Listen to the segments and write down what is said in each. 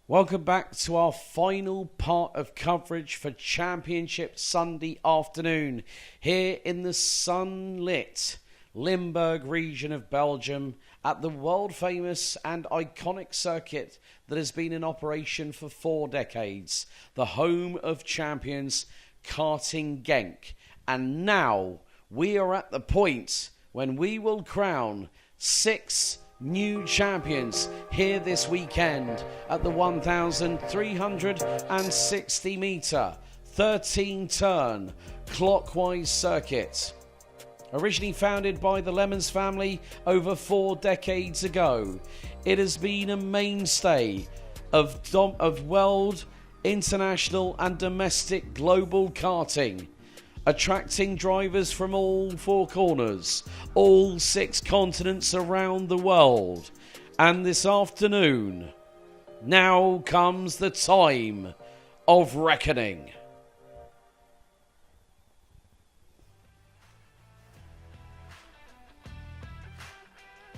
Welcome back to our final part of coverage for Championship Sunday afternoon here in the sunlit Limburg region of Belgium at the world famous and iconic circuit that has been in operation for 4 decades, the home of champions Karting Genk. And now we are at the point when we will crown 6 new champions here this weekend at the 1,360 metre, 13 turn clockwise circuit. Originally founded by the Lemons family over 4 decades ago, it has been a mainstay of world, international and domestic global karting, attracting drivers from all 4 corners, all 6 continents around the world. And this afternoon, now comes the time of reckoning.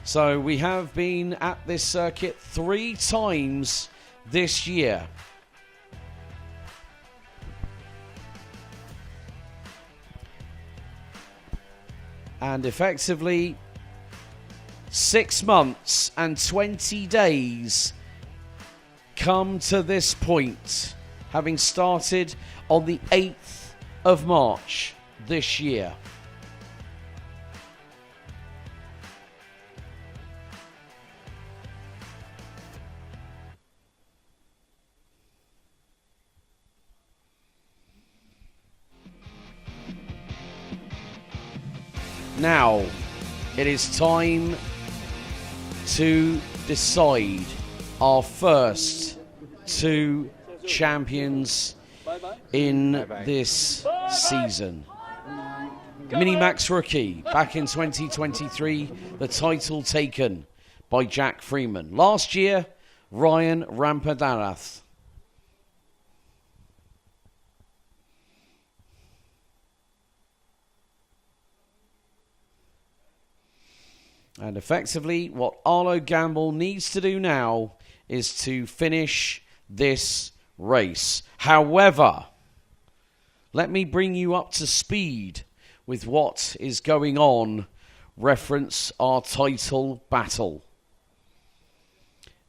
So we have been at this circuit 3 times this year. And effectively 6 months and 20 days come to this point, having started on the 8th of March this year. Now, it is time to decide our first 2 champions in this season. Minimax Rookie, back in 2023, the title taken by Jack Freeman. Last year, Ryan Rampadarath. And effectively, what Arlo Gamble needs to do now is to finish this race. However, let me bring you up to speed with what is going on, reference our title battle.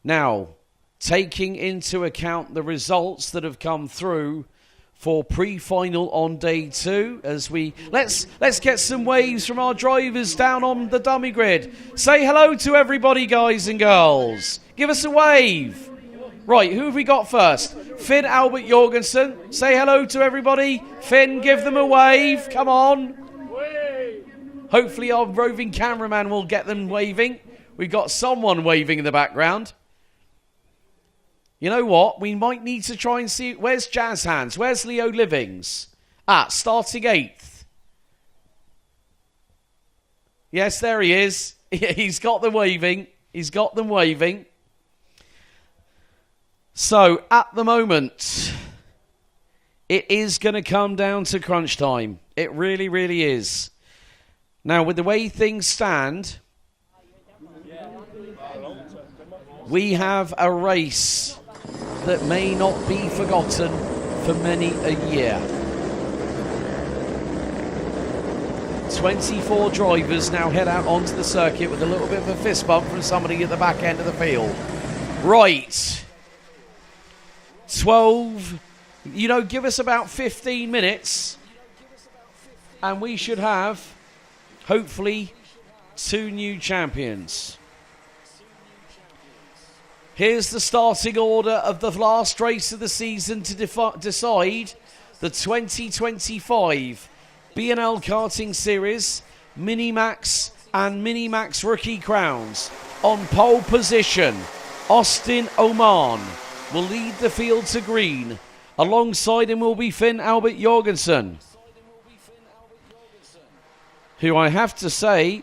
Now, taking into account the results that have come through for pre-final on day 2, as we let's get some waves from our drivers down on the dummy grid. Say hello to everybody, guys and girls. Give us a wave. Right, who have we got first? Finn Albert Jorgensen. Say hello to everybody. Finn, give them a wave. Come on. Hopefully our roving cameraman will get them waving. We've got someone waving in the background. You know what? We might need to try and see. Where's Jazz Hands? Where's Leo Livings? Starting 8th. Yes, there he is. He's got them waving. He's got them waving. So, at the moment, it is going to come down to crunch time. It really, really is. Now, with the way things stand, we have a race that may not be forgotten for many a year. 24 drivers now head out onto the circuit with a little bit of a fist bump from somebody at the back end of the field. Right. 12. Give us about 15 minutes and we should have, hopefully, 2 new champions. Here's the starting order of the last race of the season to decide the 2025 BNL Karting Series Minimax and Minimax Rookie crowns. On pole position, Austin Oman will lead the field to green. Alongside him will be Finn Albert Jorgensen, who I have to say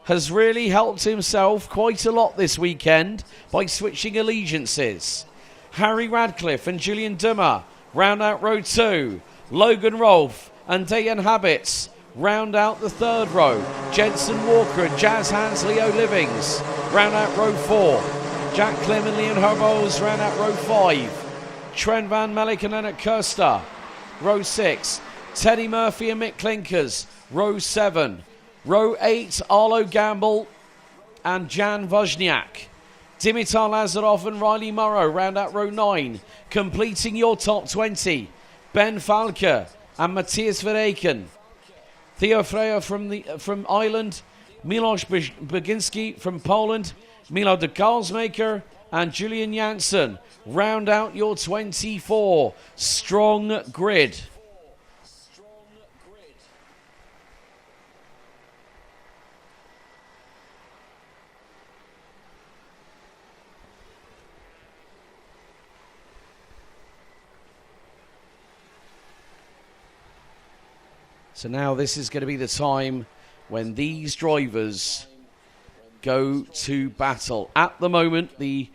has really helped himself quite a lot this weekend by switching allegiances. Harry Radcliffe and Julian Dummer round out row 2. Logan Rolfe and Dayan Habits round out the 3rd row. Jensen Walker and Jazz Hands Leo Livings round out row 4. Jack Klim and Leon Herboz round out row 5. Trent Van Malik and Lennart Kirster, row 6. Teddy Murphy and Mick Klinkers, row 7. Row 8, Arlo Gamble and Jan Wozniak. Dimitar Lazarov and Riley Murrow round out row 9. Completing your top 20, Ben Falke and Matthias Verreken. Theo Freya from Ireland, Milos Baginski from Poland, Milo de Karlsmaker and Julian Janssen round out your 24. Strong grid. So now this is going to be the time when these drivers go to battle. At the moment, the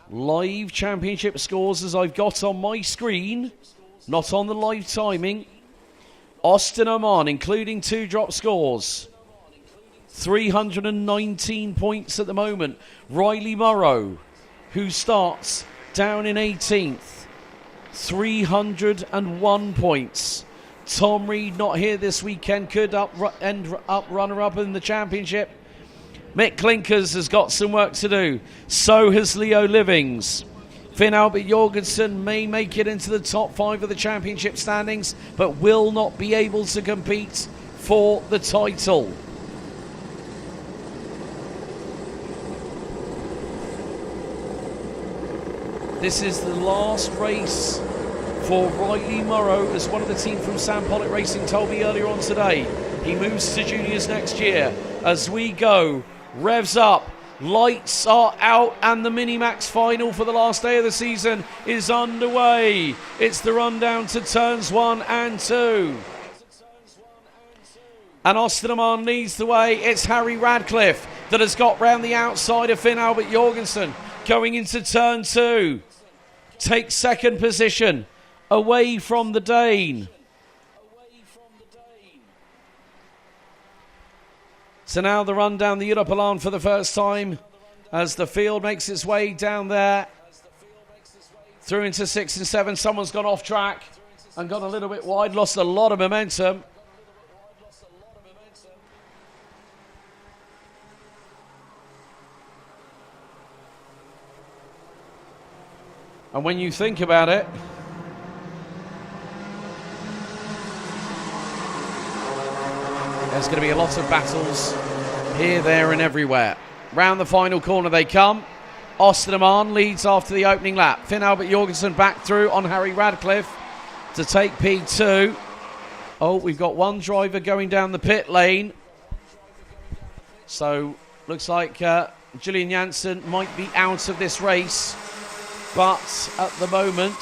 live championship scores as I've got on my screen, not on the live timing. Austin Oman, including 2 drop scores, 319 points at the moment. Riley Murrow, who starts down in 18th, 301 points. Tom Reed not here this weekend, could end up runner-up in the championship. Mick Klinkers has got some work to do. So has Leo Livings. Finn Albert Jorgensen may make it into the top 5 of the championship standings, but will not be able to compete for the title. This is the last race for Riley Murrow, as one of the team from Sam Pollock Racing told me earlier on today. He moves to juniors next year. As we go, revs up, lights are out, and the Minimax final for the last day of the season is underway. It's the rundown to turns 1 and 2. And Austin Oman leads the way. It's Harry Radcliffe that has got round the outside of Finn Albert Jorgensen going into turn 2. Takes second position away from the Dane. So now the run down the Europalan for the first time as the field makes its way down there. Through into 6 and 7. Someone's gone off track and gone a little bit wide, lost a lot of momentum. And when you think about it, there's going to be a lot of battles here, there and everywhere. Round the final corner they come. Austin Oman leads after the opening lap. Finn Albert Jorgensen back through on Harry Radcliffe to take P2. Oh, we've got one driver going down the pit lane. So, looks like Julian Janssen might be out of this race. But at the moment,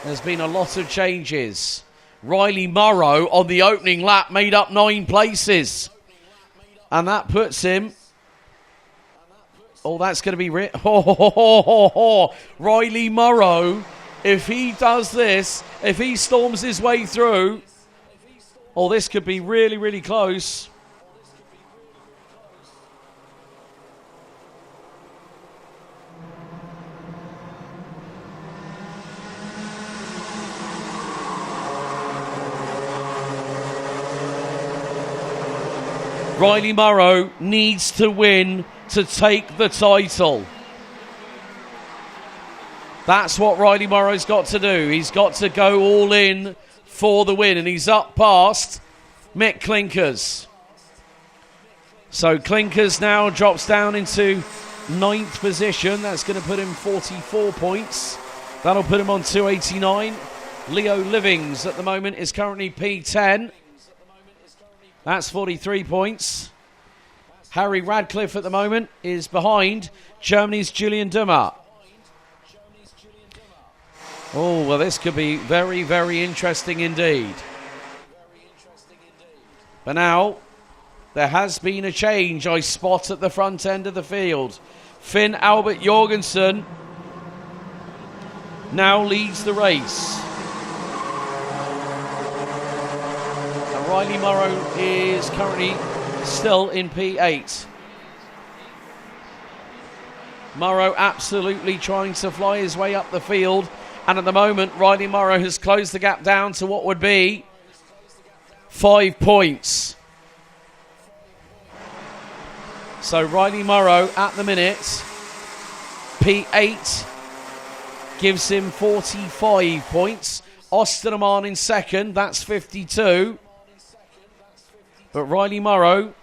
there's been a lot of changes. Riley Murrow on the opening lap made up 9 places. And that puts him... Oh, that's going to be... Riley Murrow, if he does this, if he storms his way through... Oh, this could be really, really close. Riley Murrow needs to win to take the title. That's what Riley Murrow's got to do. He's got to go all in for the win, and he's up past Mick Klinkers. So Klinkers now drops down into 9th position. That's going to put him 44 points. That'll put him on 289. Leo Livings at the moment is currently P10. That's 43 points. Harry Radcliffe at the moment is behind Germany's Julian Dummer. Oh, well, this could be very, very interesting indeed. But now, there has been a change I spot at the front end of the field. Finn Albert Jorgensen now leads the race. Riley Murrow is currently still in P8. Morrow absolutely trying to fly his way up the field. And at the moment, Riley Morrow has closed the gap down to what would be 5 points. So Riley Morrow at the minute, P8 gives him 45 points. Osterman in second, that's 52. But Riley Morrow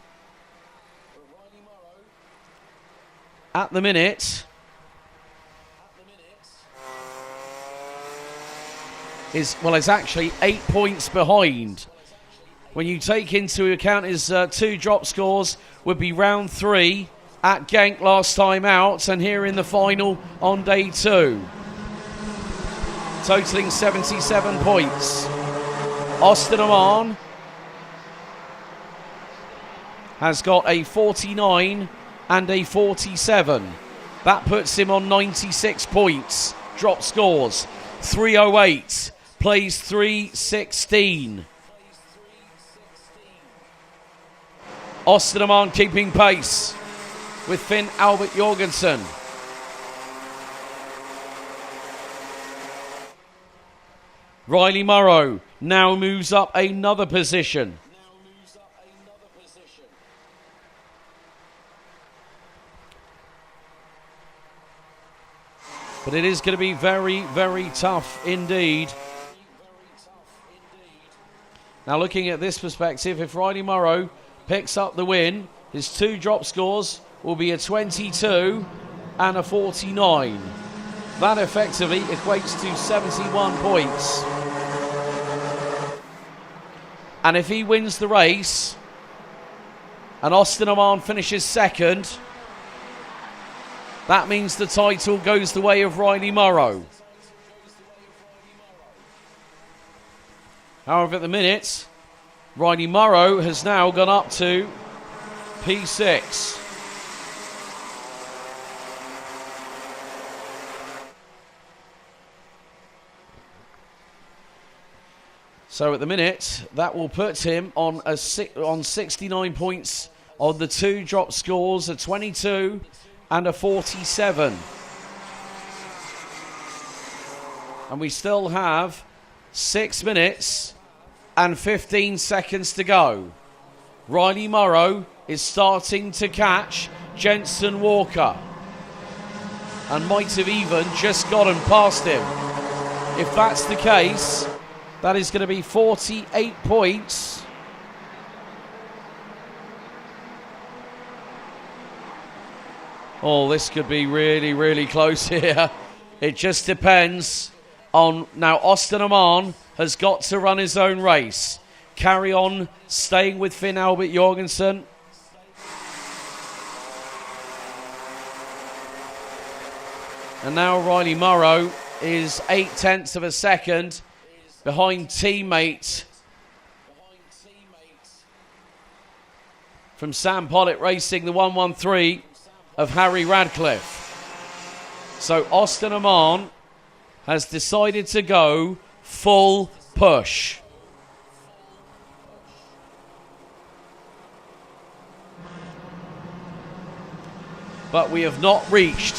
at the minute is actually 8 points behind. When you take into account his 2 drop scores, would be round 3 at Genk last time out, and here in the final on day 2. Totaling 77 points. Osterman has got a 49 and a 47. That puts him on 96 points. Drop scores 308, plays 316. Osterman keeping pace with Finn Albert Jorgensen. Riley Morrow now moves up another position. But it is going to be very, very tough indeed. Now looking at this perspective, if Riley Morrow picks up the win, his 2 drop scores will be a 22 and a 49. That effectively equates to 71 points. And if he wins the race and Osterman finishes second, that means the title goes the way of Riley Morrow. However, at the minute, Riley Morrow has now gone up to P6. So at the minute, that will put him on 69 points on the 2 drop scores, a 22 and a 47. And we still have 6 minutes and 15 seconds to go. Riley Morrow is starting to catch Jenson Walker and might have even just gotten past him. If that's the case, that is going to be 48 points. Oh, this could be really, really close here. It just depends on... Now, Osterman has got to run his own race. Carry on staying with Finn Albert Jorgensen. And now Riley Morrow is 0.8 of a second behind teammate from Sam Pollitt Racing, the 113 of Harry Radcliffe. So Osterman has decided to go full push. But we have not reached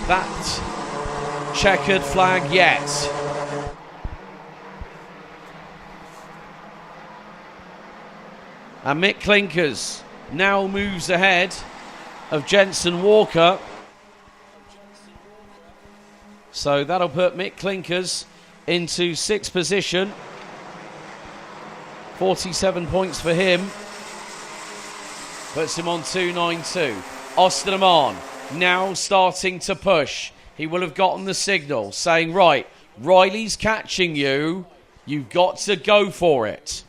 that checkered flag yet. And Mick Clinkers now moves ahead of Jenson Walker. So that'll put Mick Clinkers into 6th position. 47 points for him. Puts him on 292. Osterman now starting to push. He will have gotten the signal saying, right, Riley's catching you. You've got to go for it.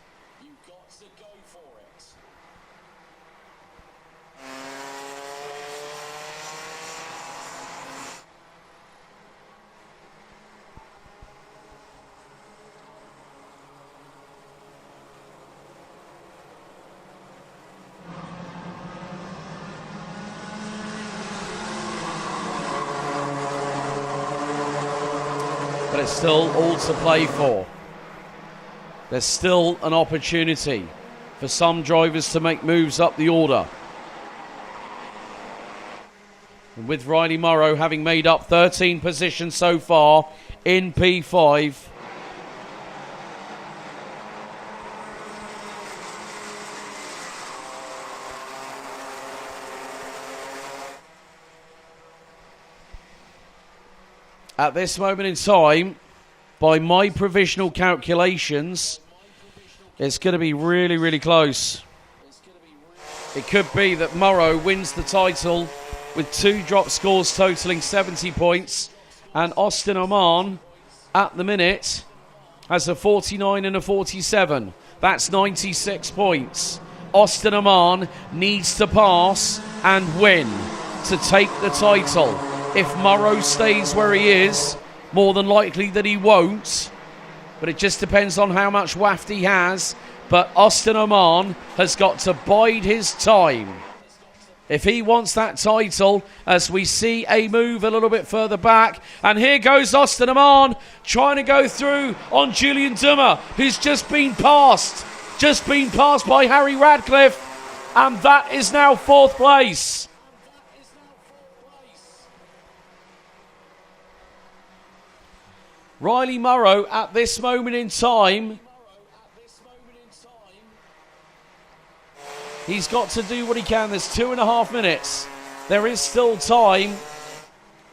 But it's still all to play for. There's still an opportunity for some drivers to make moves up the order. With Riley Morrow having made up 13 positions so far in P5. At this moment in time, by my provisional calculations, it's going to be really, really close. It could be that Morrow wins the title with 2 drop scores totaling 70 points, and Austin Oman, at the minute, has a 49 and a 47. That's 96 points. Austin Oman needs to pass and win to take the title. If Morrow stays where he is, more than likely that he won't, but it just depends on how much waft he has. But Austin Oman has got to bide his time if he wants that title, as we see a move a little bit further back. And here goes Austin Oman trying to go through on Julian Dummer, who's just been passed by Harry Radcliffe, and that is now 4th place. Riley Morrow at this moment in time, he's got to do what he can. There's 2.5 minutes. There is still time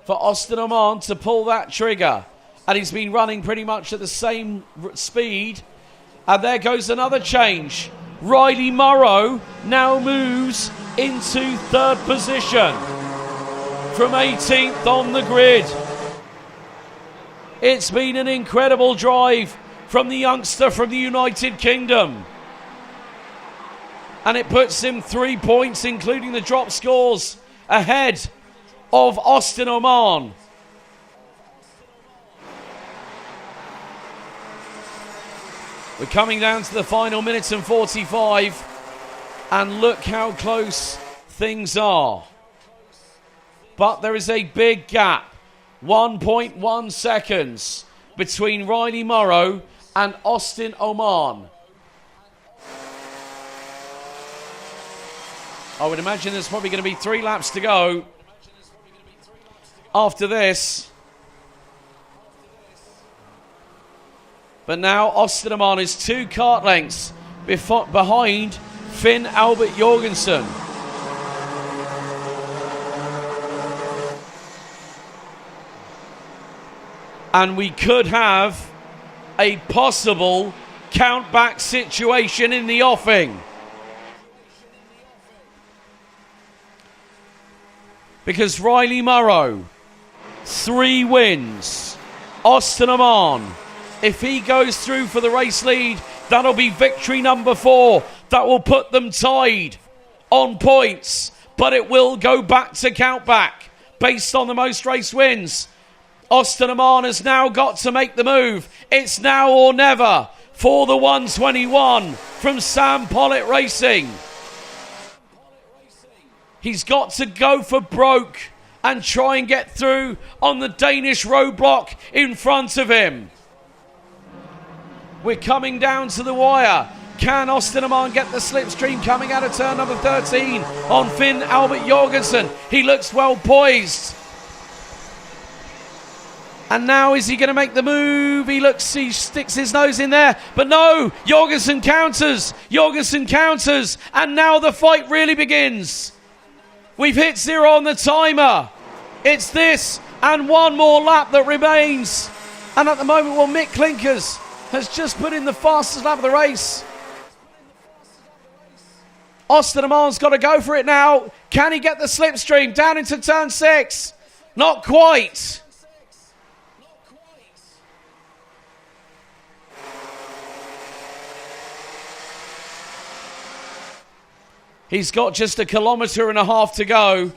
for Austin Oman to pull that trigger. And he's been running pretty much at the same speed. And there goes another change. Riley Morrow now moves into 3rd position from 18th on the grid. It's been an incredible drive from the youngster from the United Kingdom. And it puts him 3 points, including the drop scores, ahead of Austin Oman. We're coming down to the final minute and 45. And look how close things are. But there is a big gap. 1.1 seconds between Riley Morrow and Austin Oman. I would imagine there's probably going to be 3 laps to go after this. But now Austin Oman is 2 kart lengths behind Finn Albert Jorgensen. And we could have a possible count-back situation in the offing. Because Riley Morrow, 3 wins. Austin Oman, if he goes through for the race lead, that'll be victory number 4. That will put them tied on points. But it will go back to count-back based on the most race wins. Austin Oman has now got to make the move. It's now or never for the 121 from Sam Pollitt Racing. He's got to go for broke and try and get through on the Danish roadblock in front of him. We're coming down to the wire. Can Austin Oman get the slipstream coming out of turn number 13 on Finn Albert Jorgensen? He looks well poised. And now is he going to make the move? He sticks his nose in there. But no, Jorgensen counters. And now the fight really begins. We've hit 0 on the timer. It's this and 1 more lap that remains. And at the moment, Mick Klinkers has just put in the fastest lap of the race. Austin Oman's got to go for it now. Can he get the slipstream down into turn 6? Not quite. He's got just 1.5 kilometers to go.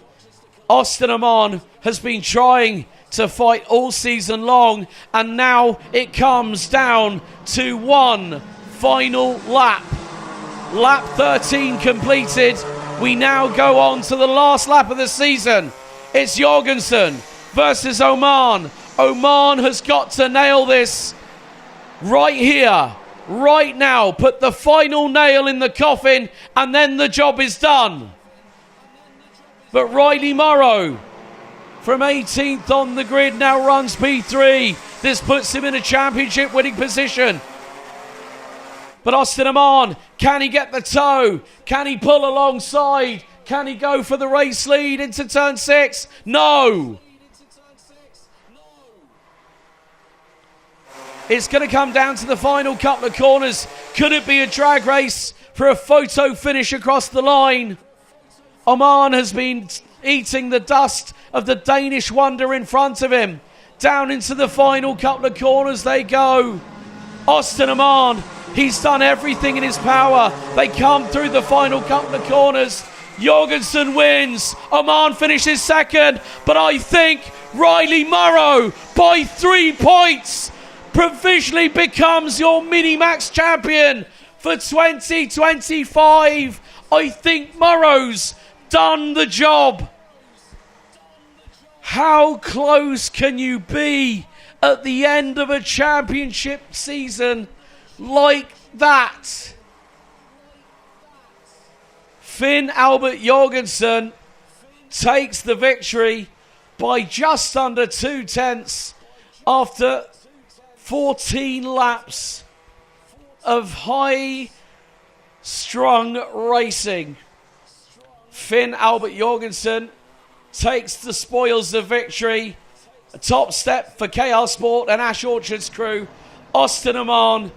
Austin Oman has been trying to fight all season long, and now it comes down to 1 final lap. Lap 13 completed. We now go on to the last lap of the season. It's Jorgensen versus Oman. Oman has got to nail this right here. Right now, put the final nail in the coffin, and then the job is done. But Riley Morrow from 18th on the grid, now runs P3. This puts him in a championship winning position. But Austin Amman, can he get the toe? Can he pull alongside? Can he go for the race lead into turn 6? No. It's going to come down to the final couple of corners. Could it be a drag race for a photo finish across the line? Amman has been eating the dust of the Danish wonder in front of him. Down into the final couple of corners they go. Austin Amman, he's done everything in his power. They come through the final couple of corners. Jorgensen wins. Amman finishes second. But I think Riley Morrow, by 3 points, provisionally becomes your Minimax champion for 2025. I think Morrow's done the job. How close can you be at the end of a championship season like that? Finn Albert Jorgensen takes the victory by just under 2/10 after 14 laps of high-strung racing. Finn Albert Jorgensen takes the spoils of victory. A top step for KR Sport and Ash Orchard's crew. Austin Amman,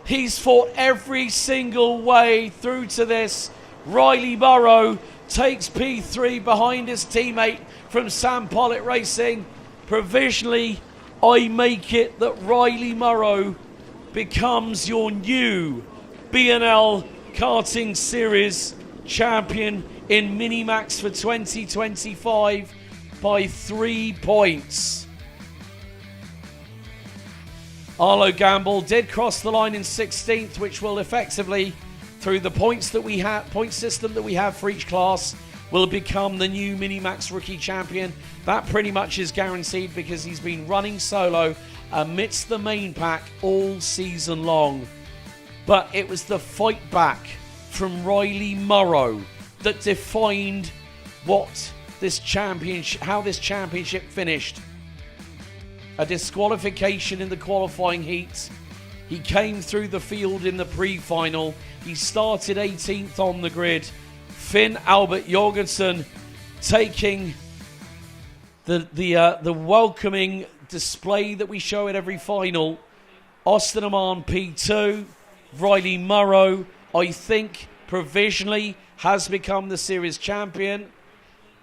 he's fought every single way through to this. Riley Morrow takes P3 behind his teammate from Sam Pollitt Racing. Provisionally, I make it that Riley Morrow becomes your new BNL Karting Series champion in Minimax for 2025 by 3 points. Arlo Gamble did cross the line in 16th, which will effectively, through the point system that we have for each class, will become the new Minimax rookie champion. That pretty much is guaranteed because he's been running solo amidst the main pack all season long. But it was the fight back from Riley Morrow that defined what this championship, how this championship finished. A disqualification in the qualifying heat. He came through the field in the pre-final. He started 18th on the grid. Finn Albert Jorgensen taking the welcoming display that we show at every final. Austin Amman P2. Riley Morrow, I think, provisionally has become the series champion.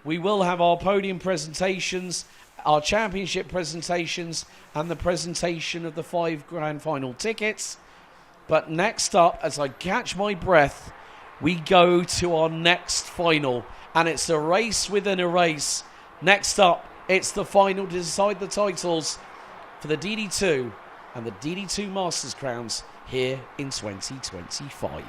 We will have our podium presentations, our championship presentations, and the presentation of the 5 grand final tickets. But next up, as I catch my breath, we go to our next final. And it's a race within a race. Next up, it's the final to decide the titles for the DD2 and the DD2 Masters Crowns here in 2025.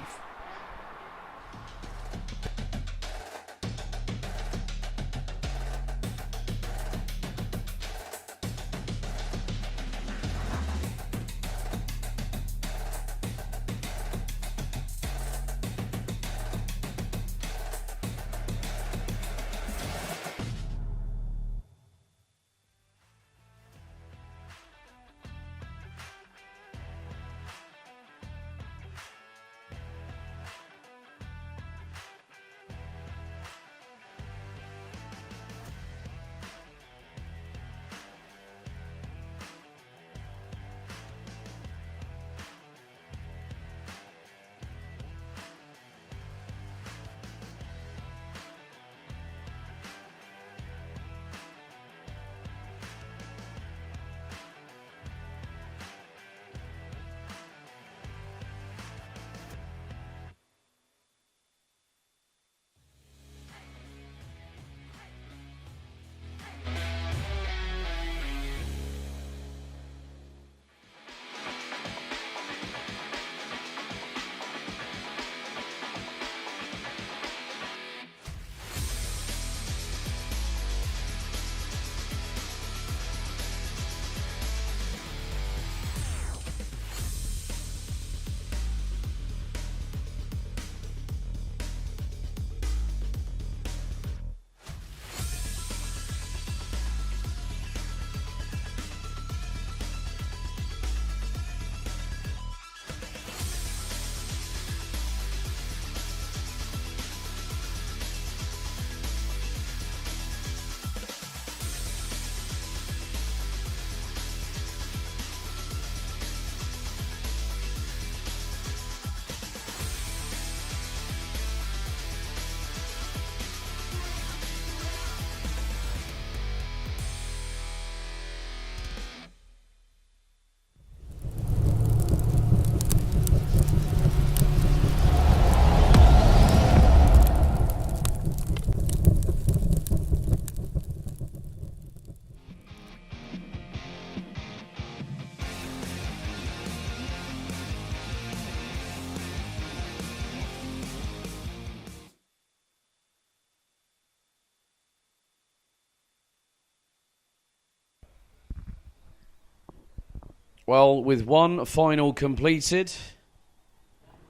Well, with one final completed,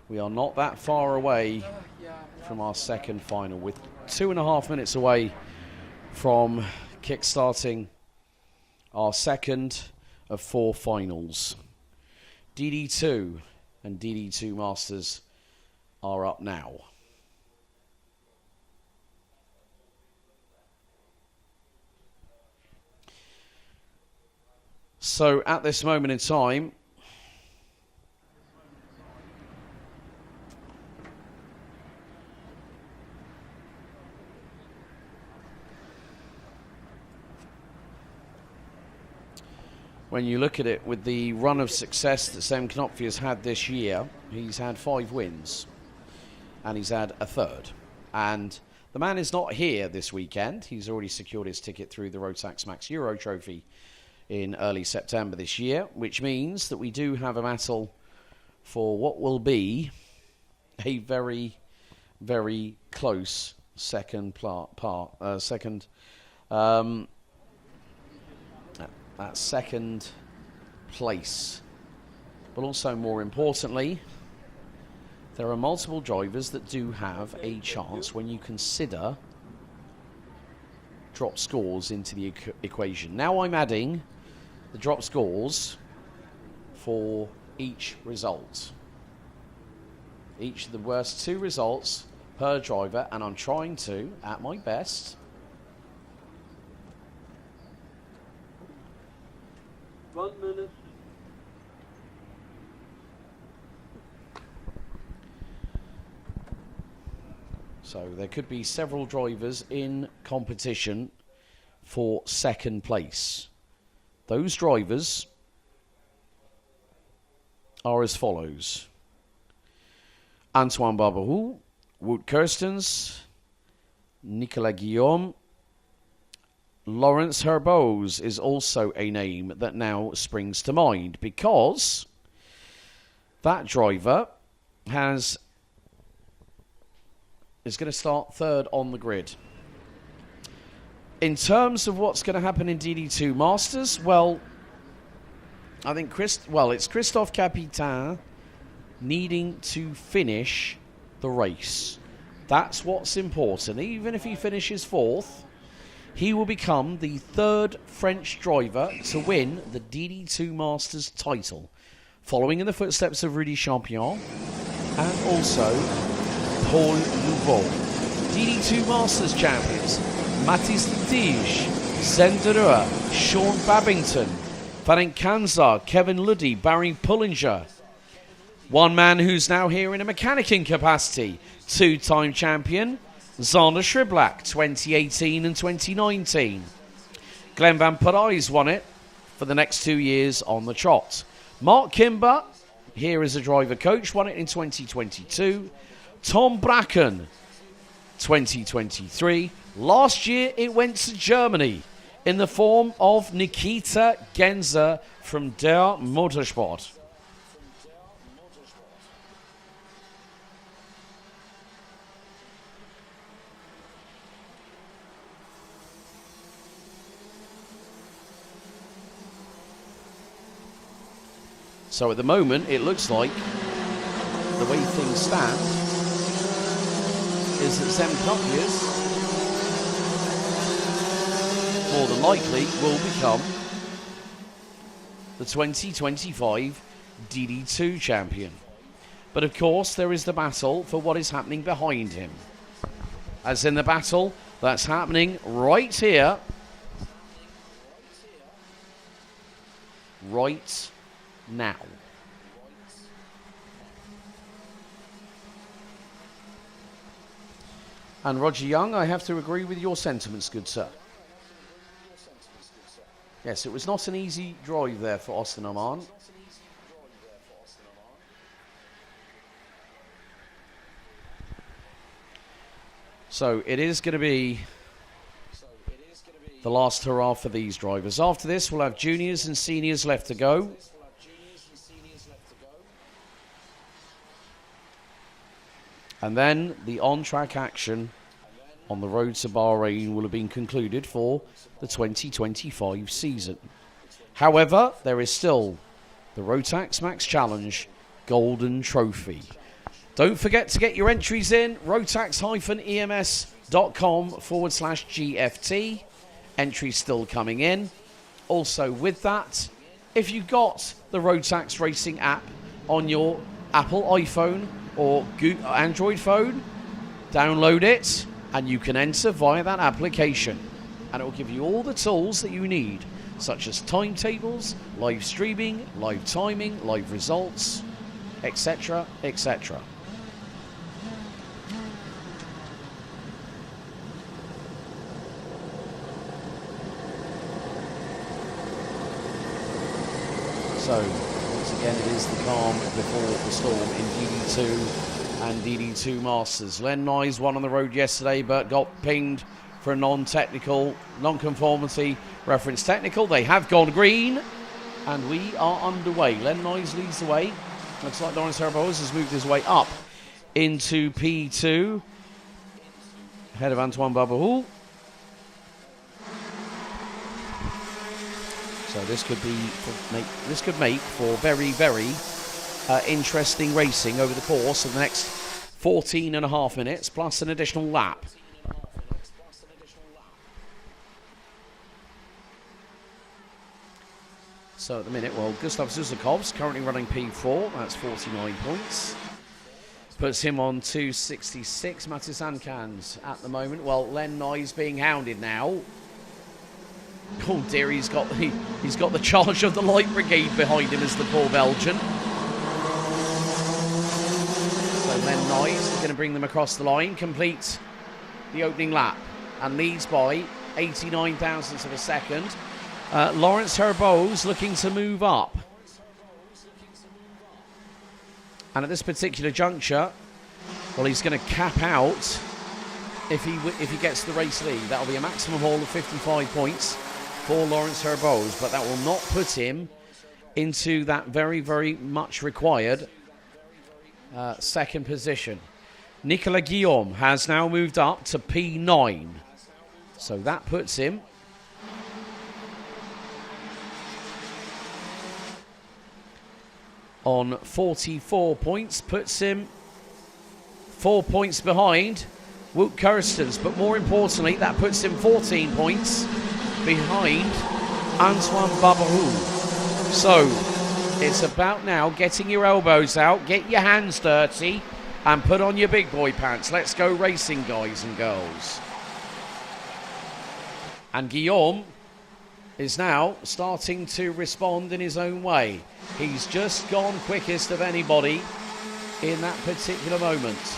we are not that far away from our second final. With 2.5 minutes away from kick-starting our second of 4 finals. DD2 and DD2 Masters are up now. So at this moment in time, when you look at it with the run of success that Sam Knopfler has had this year, he's had 5 wins and he's had a third. And the man is not here this weekend. He's already secured his ticket through the Rotax Max Euro Trophy in early September this year, which means that we do have a battle for what will be a very, very close second that second place. But also, more importantly, there are multiple drivers that do have a chance when you consider drop scores into the equation. Now I'm adding the drop scores for each result. Each of the worst 2 results per driver, and I'm trying to, at my best, so there could be several drivers in competition for second place. Those drivers are as follows: Antoine Barbaroux, Wout Kirstens, Nicolas Guillaume. Lawrence Herbose is also a name that now springs to mind, because that driver is going to start third on the grid. In terms of what's going to happen in DD2 Masters, well, I think it's Christophe Capitain needing to finish the race. That's what's important. Even if he finishes 4th, he will become the 3rd French driver to win the DD2 Masters title, following in the footsteps of Rudy Champion and also Paul Nouveau. DD2 Masters champions: Mathis Tige, Zenderua, Sean Babington, Ferenc Kanzar, Kevin Luddy, Barry Pullinger. One man who's now here in a mechanicking capacity: 2-time champion Zander Schriblak, 2018 and 2019. Glenn Van Parijs won it for the next 2 years on the trot. Mark Kimber, here as a driver coach, won it in 2022. Tom Bracken, 2023. Last year it went to Germany in the form of Nikita Genzer from Der Motorsport. So at the moment, it looks like the way things stand is that Sam Knopfler more than likely will become the 2025 DD2 champion. But of course, there is the battle for what is happening behind him. As in the battle that's happening right here, right now. And Roger Young, I have to agree with your sentiments, good sir. Yes, it was not an easy drive there for Austin Oman. So it is going to be the last hurrah for these drivers. After this, we'll have juniors and seniors left to go. And then the on-track action on the road to Bahrain will have been concluded for the 2025 season. However, there is still the Rotax Max Challenge Golden Trophy. Don't forget to get your entries in, rotax-ems.com/GFT. Entries still coming in. Also with that, if you got the Rotax Racing app on your Apple iPhone or Android phone, download it and you can enter via that application. And it will give you all the tools that you need, such as timetables, live streaming, live timing, live results, etc., etc. So, once again, it is the calm before the storm in DD2 and DD2 Masters. Len Nye won on the road yesterday, but got pinged for a non-technical, non-conformity reference technical. They have gone green, and we are underway. Len Nye leads the way. Looks like Rinus Van Kalmthout has moved his way up into P2, ahead of Antoine Barbaroux. So this could make for very, very interesting racing over the course of the next 14 and a half minutes, plus an additional lap. So at the minute, well, Gustav Zuzakov's currently running P4. That's 49 points. Puts him on 266. Matis Ankans at the moment. Well, Len Nye's being hounded now. Oh dear, he's got the charge of the light brigade behind him as the poor Belgian. So Len Nye is going to bring them across the line, complete the opening lap, and leads by 89 thousandths of a second. Laurens Herbo's looking to move up. And at this particular juncture, well, he's going to cap out if he gets the race lead. That'll be a maximum haul of 55 points for Laurens Herbo's, but that will not put him into that very, very much required second position. Nicolas Guillaume has now moved up to P9. So that puts him on 44 points, puts him 4 points behind Wout Kirstens, but more importantly, that puts him 14 points behind Antoine Barbaroux. So it's about now getting your elbows out, get your hands dirty, and put on your big boy pants. Let's go racing, guys and girls. And Guillaume is now starting to respond in his own way. He's just gone quickest of anybody in that particular moment.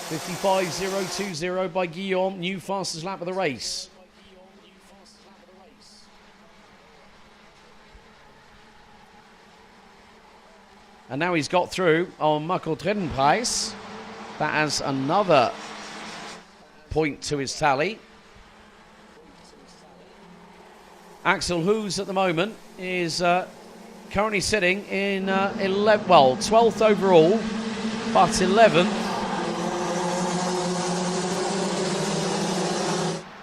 55.020 by Guillaume, new fastest lap of the race. And now he's got through on Marco Tredenpreis. That adds another point to his tally. Axel Hoos at the moment is currently sitting in 12th overall, but 11th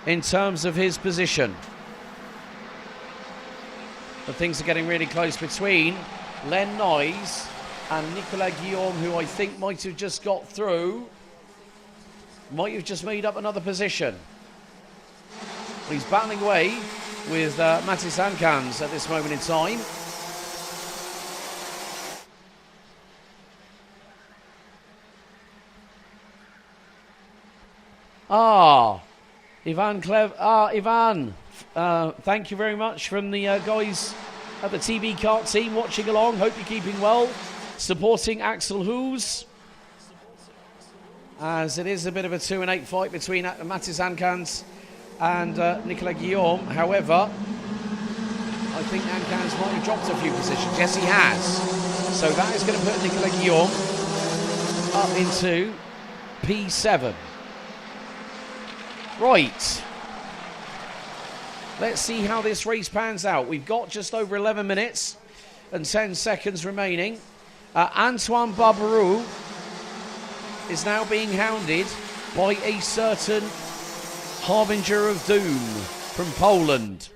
in terms of his position. But things are getting really close between Len Nye and Nicolas Guillaume, who I think might have just got through, might have just made up another position. He's battling away with Matis Ankans at this moment in time. Ivan, thank you very much from the guys at the TB Kart team watching along. Hope you're keeping well, supporting Axel Hoos, as it is a bit of a 2-8 fight between Matis Ankans and Nicolas Guillaume. However, I think Ankans might have dropped a few positions. Yes, he has. So that is going to put Nicolas Guillaume up into P7. Right. Let's see how this race pans out. We've got just over 11 minutes and 10 seconds remaining. Antoine Barbaroux is now being hounded by a certain harbinger of doom from Poland.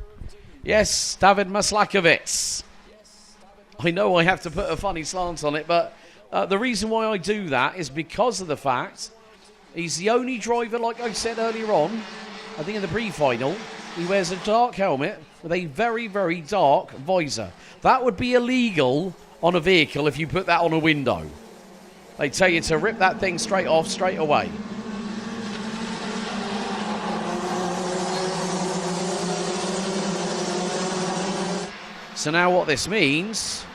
Yes, David Maslakovic. I know I have to put a funny slant on it, but the reason why I do that is because of the fact he's the only driver, like I said earlier on, I think in the pre-final, he wears a dark helmet with a very, very dark visor. That would be illegal on a vehicle if you put that on a window. They tell you to rip that thing straight off, straight away. So now what this means...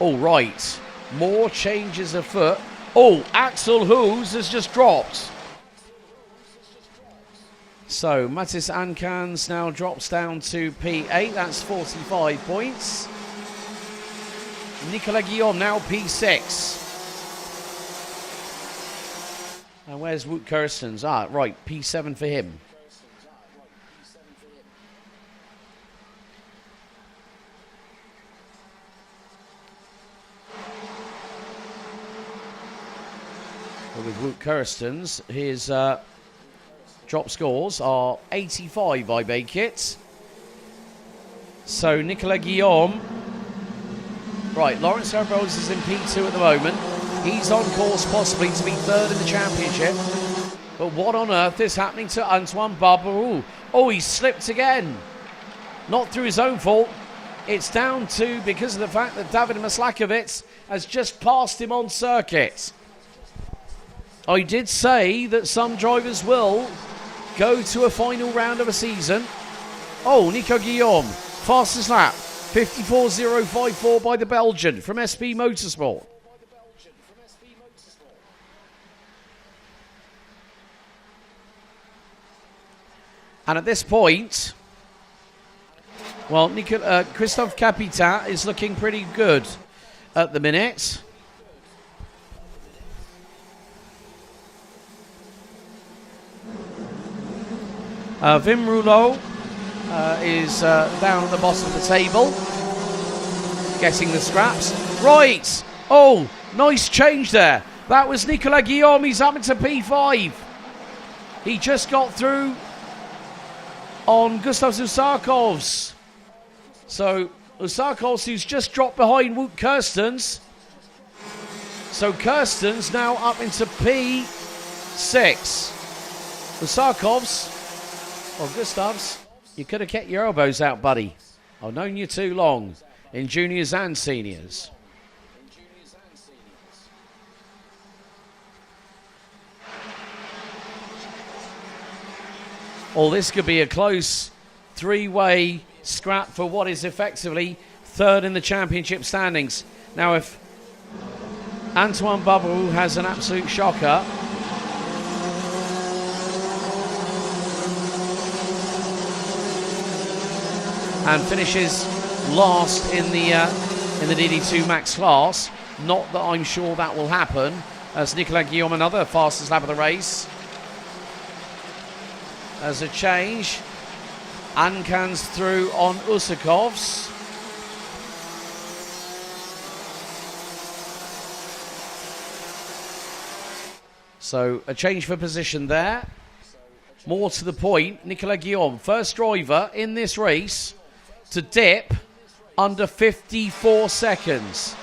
Oh, right. More changes afoot. Oh, Axel Hoos has just dropped. So, Mattis Ankans now drops down to P8. That's 45 points. Nicolas Guillaume now P6. And where's Wout Kirstens? Ah, right, P7 for him. But with Wout Kirstens, his drop scores are 85, I make it. So Nicolas Guillaume. Right, Lawrence Herboz is in P2 at the moment. He's on course possibly to be third in the championship. But what on earth is happening to Antoine Barberou? Oh, he slipped again. Not through his own fault. It's down to because of the fact that David Maslakovic has just passed him on circuit. I did say that some drivers will go to a final round of a season. Oh, Nico Guillaume, fastest lap, 54.054 by the Belgian from SP Motorsport. And at this point, well, Christophe Capitan is looking pretty good at the minute. Wim Rouleau is down at the bottom of the table, getting the scraps. Right! Oh, nice change there. That was Nicolas Guillaume. He's up into P5. He just got through on Gustav Usakovs. So Usakovs, who's just dropped behind Wout Kirstens. So Kirstens now up into P6. Usakovs. Well, Gustavs, you could have kept your elbows out, buddy. I've known you too long in juniors and seniors. Well, this could be a close three-way scrap for what is effectively third in the championship standings. Now, if Antoine Barberou has an absolute shocker, and finishes last in the DD2 Max class. Not that I'm sure that will happen, as Nicolas Guillaume, another fastest lap of the race. As a change, Ankans through on Usakovs. So a change for position there. More to the point, Nicolas Guillaume, first driver in this race to dip under 54 seconds.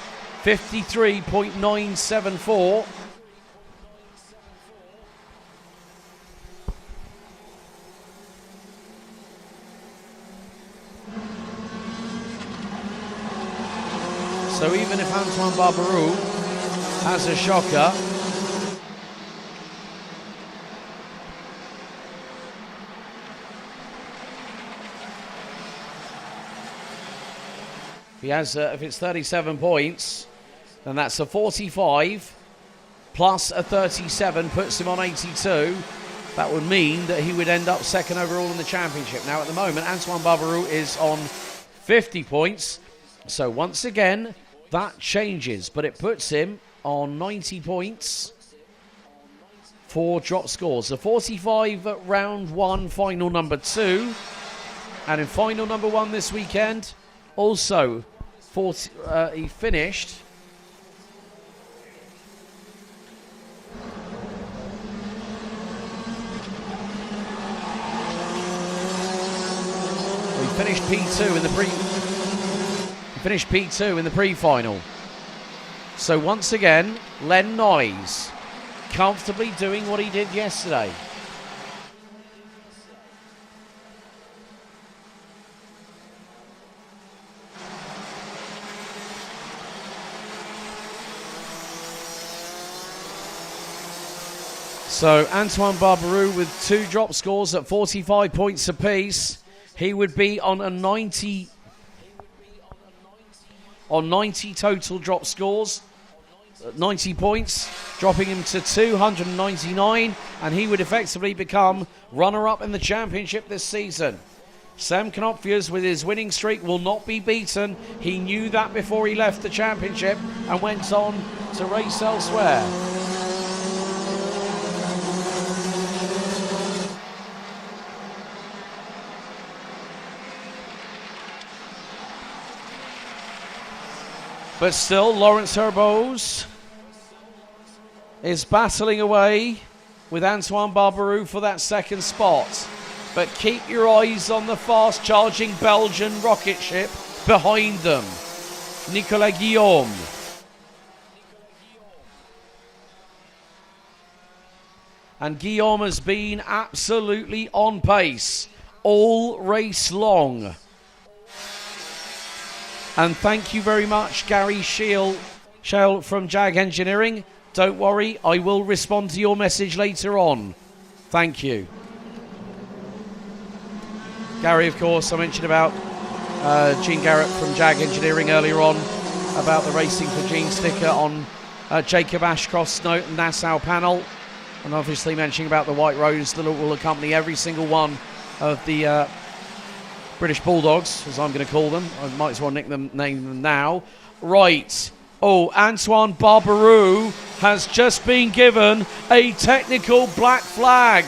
53.974. So even if Antoine Barberou has a shocker, he has, if it's 37 points, then that's a 45 plus a 37 puts him on 82. That would mean that he would end up second overall in the championship. Now, at the moment, Antoine Barberou is on 50 points. So once again, that changes, but it puts him on 90 points for drop scores. The 45 at round one, final number 2. And in final number 1 this weekend, also, he finished finished P2 in the pre-final. So once again, Len Noyes comfortably doing what he did yesterday. So Antoine Barberou with 2 drop scores at 45 points apiece. He would be on a 90 total drop scores, 90 points, dropping him to 299, and he would effectively become runner-up in the championship this season. Sam Knopfjers, with his winning streak, will not be beaten. He knew that before he left the championship and went on to race elsewhere. But still, Laurence Herbose is battling away with Antoine Barberou for that second spot. But keep your eyes on the fast-charging Belgian rocket ship behind them, Nicolas Guillaume. And Guillaume has been absolutely on pace all race long. And thank you very much, Gary Shell from Jag Engineering. Don't worry, I will respond to your message later on. Thank you. Gary, of course, I mentioned about Gene Garrett from Jag Engineering earlier on, about the Racing for Gene sticker on Jacob Ashcroft's Nassau panel. And obviously mentioning about the White Rose that will accompany every single one of the British Bulldogs, as I'm going to call them. I might as well name them now. Right. Oh, Antoine Barberou has just been given a technical black flag.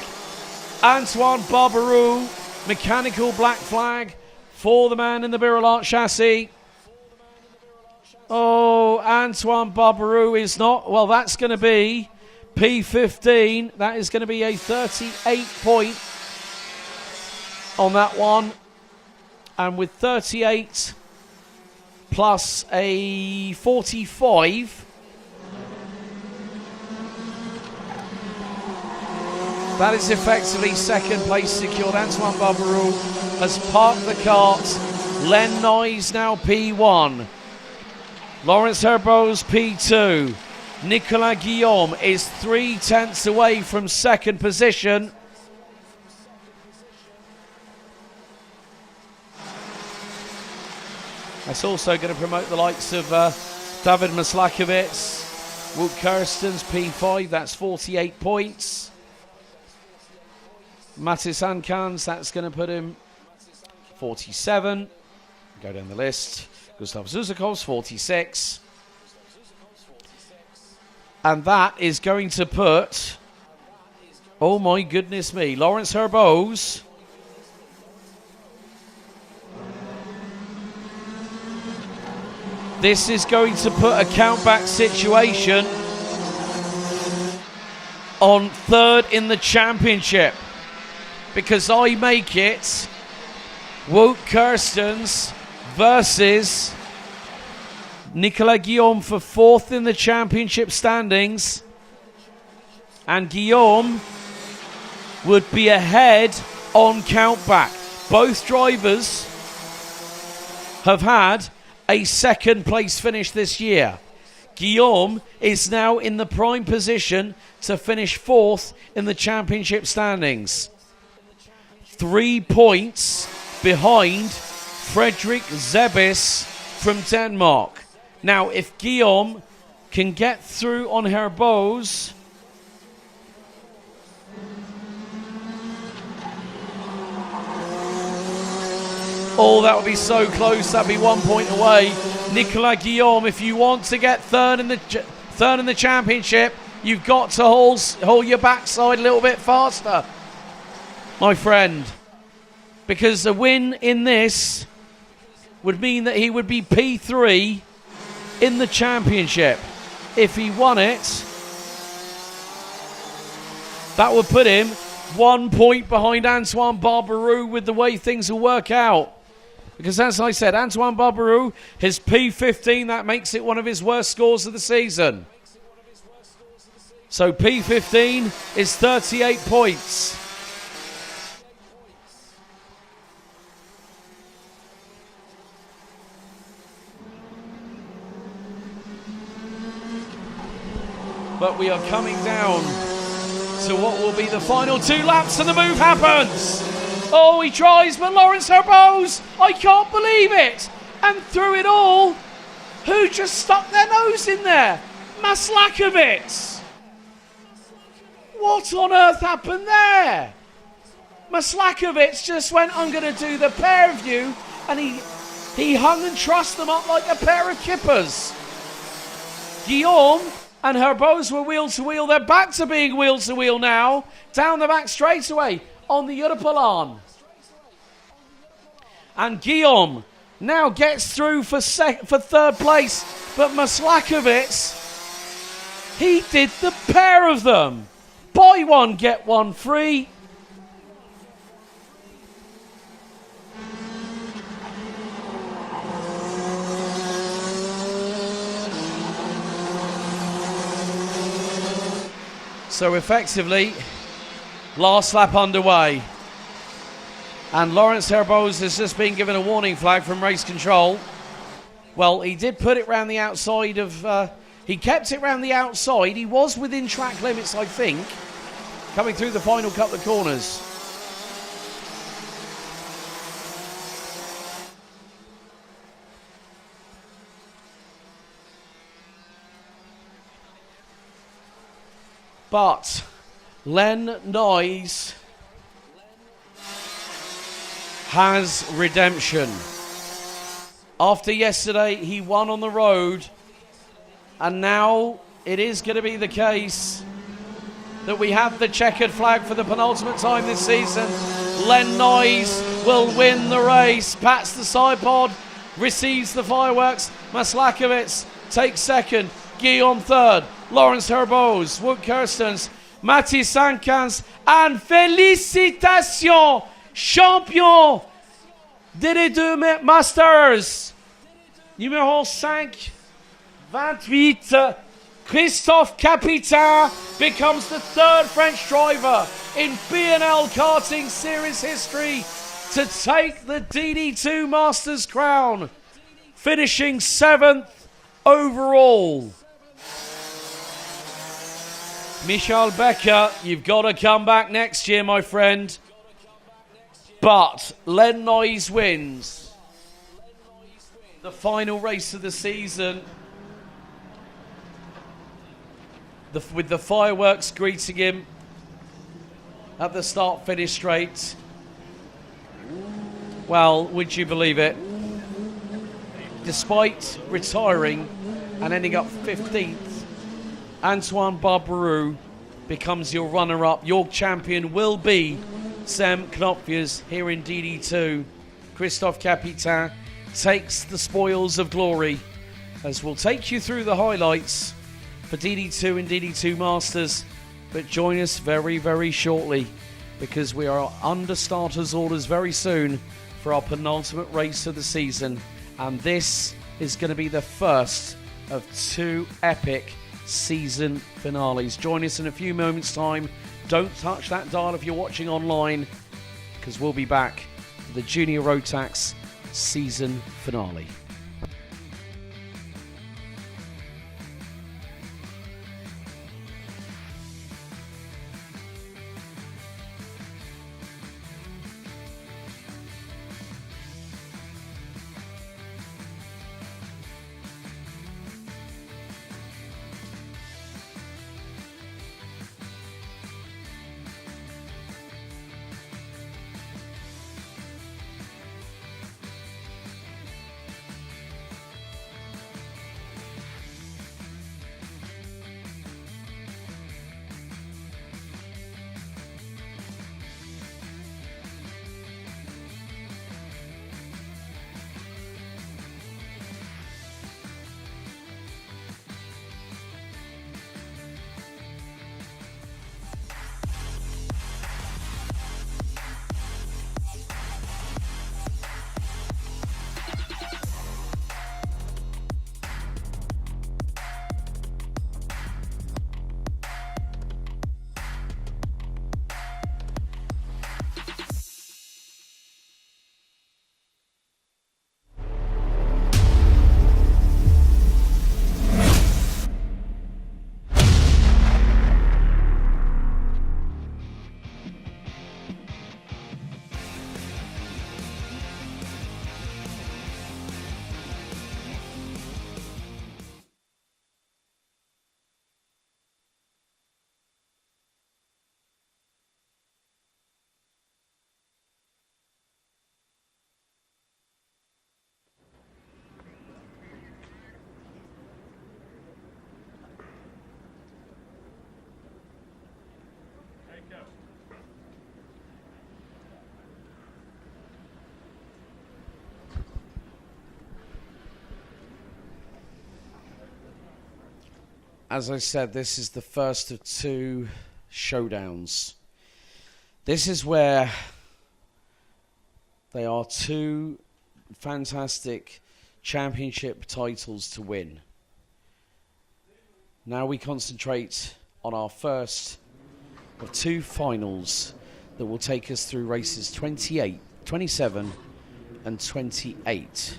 Antoine Barberou, mechanical black flag for the man in the Birolart chassis. Oh, Antoine Barberou is not. Well, that's going to be P15. That is going to be a 38 point on that one. And with 38 plus a 45, that is effectively second place secured. Antoine Barberou has parked the cart. Len Noyes now P1. Laurence Herbose P2. Nicolas Guillaume is 3 tenths away from second position. That's also going to promote the likes of David Maslakovitz, Wout Kirstens P5, that's 48 points. Matis Ankans, that's going to put him 47. Go down the list. Gustav Zuzakov's 46. And that is going to put, oh my goodness me, Laurence Herbose this is going to put a countback situation on third in the championship, because I make it Wout Kirstens versus Nicolas Guillaume for fourth in the championship standings, and Guillaume would be ahead on countback. Both drivers have had a second place finish this year. Guillaume is now in the prime position to finish fourth in the championship standings. 3 points behind Fredrik Zebis from Denmark. Now, if Guillaume can get through on Herbose, oh, that would be so close. That'd be 1 point away. Nicolas Guillaume, if you want to get third in the championship, you've got to hold your backside a little bit faster, my friend, because a win in this would mean that he would be P3 in the championship. If he won it, that would put him 1 point behind Antoine Barberou with the way things will work out. Because as I said, Antoine Barberou, his P15, that makes it one of his worst scores of the season. So P15 is 38 points. But we are coming down to what will be the final 2 laps, and the move happens. Oh, he tries, but Laurens Herboz, I can't believe it. And through it all, who just stuck their nose in there? Maslakovic. What on earth happened there? Maslakovic just went, I'm going to do the pair of you, and he hung and trussed them up like a pair of kippers. Guillaume and Herboz were wheel to wheel. They're back to being wheel to wheel now. Down the back straightaway on the Europalan. And Guillaume now gets through for third place. But Maslakovic, he did the pair of them. Buy one, get one free. So effectively, last lap underway. And Laurens Herboz has just been given a warning flag from race control. Well, he did put it round the outside of... he kept it round the outside. He was within track limits, I think, coming through the final couple of corners. But Len Noyes has redemption. After yesterday, he won on the road, and now it is going to be the case that we have the checkered flag for the penultimate time this season. Len Noyes will win the race, pats the side pod, receives the fireworks. Maslakovic takes second, Guillaume third, Laurens Herboz, Wout Kirstens, Mathis Sankans, and félicitations, champion des deux Masters, numéro 5, 28, Christophe Capitain becomes the third French driver in BNL Karting Series history to take the DD2 Masters crown, finishing 7th overall. Michael Becker, you've got to come back next year, my friend. But Len Noyes wins the final race of the season, with the fireworks greeting him at the start-finish straight. Well, would you believe it? Despite retiring and ending up 15th, Antoine Barberou becomes your runner-up. Your champion will be Sam Knopfjes here in DD2. Christophe Capitain takes the spoils of glory, as we'll take you through the highlights for DD2 and DD2 Masters. But join us very, very shortly, because we are under starters orders very soon for our penultimate race of the season. And this is going to be the first of 2 epic season finales. Join us in a few moments' time. Don't touch that dial if you're watching online, because we'll be back for the Junior Rotax season finale. as I said, this is the first of two showdowns. This is where they are two fantastic championship titles to win. Now we concentrate on our first of two finals that will take us through races 28, 27 and 28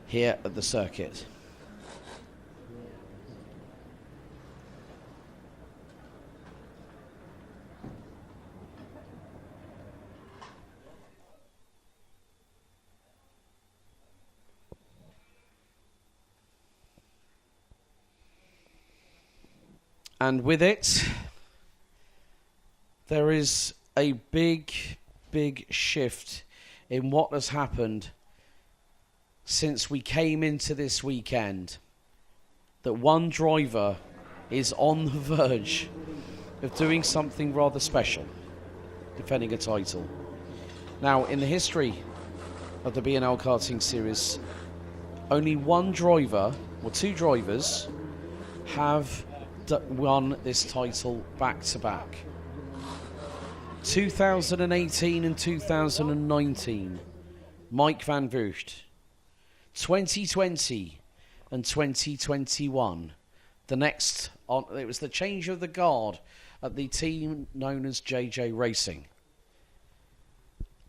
here at the circuit. And with it, there is a big shift in what has happened since we came into this weekend. That one driver is on the verge of doing something rather special, defending a title. Now, in the history of the BNL Karting Series, only one driver, or two drivers, have won this title back-to-back. 2018 and 2019, Mike Van Vugt. 2020 and 2021, the next, it was the change of the guard at the team known as JJ Racing.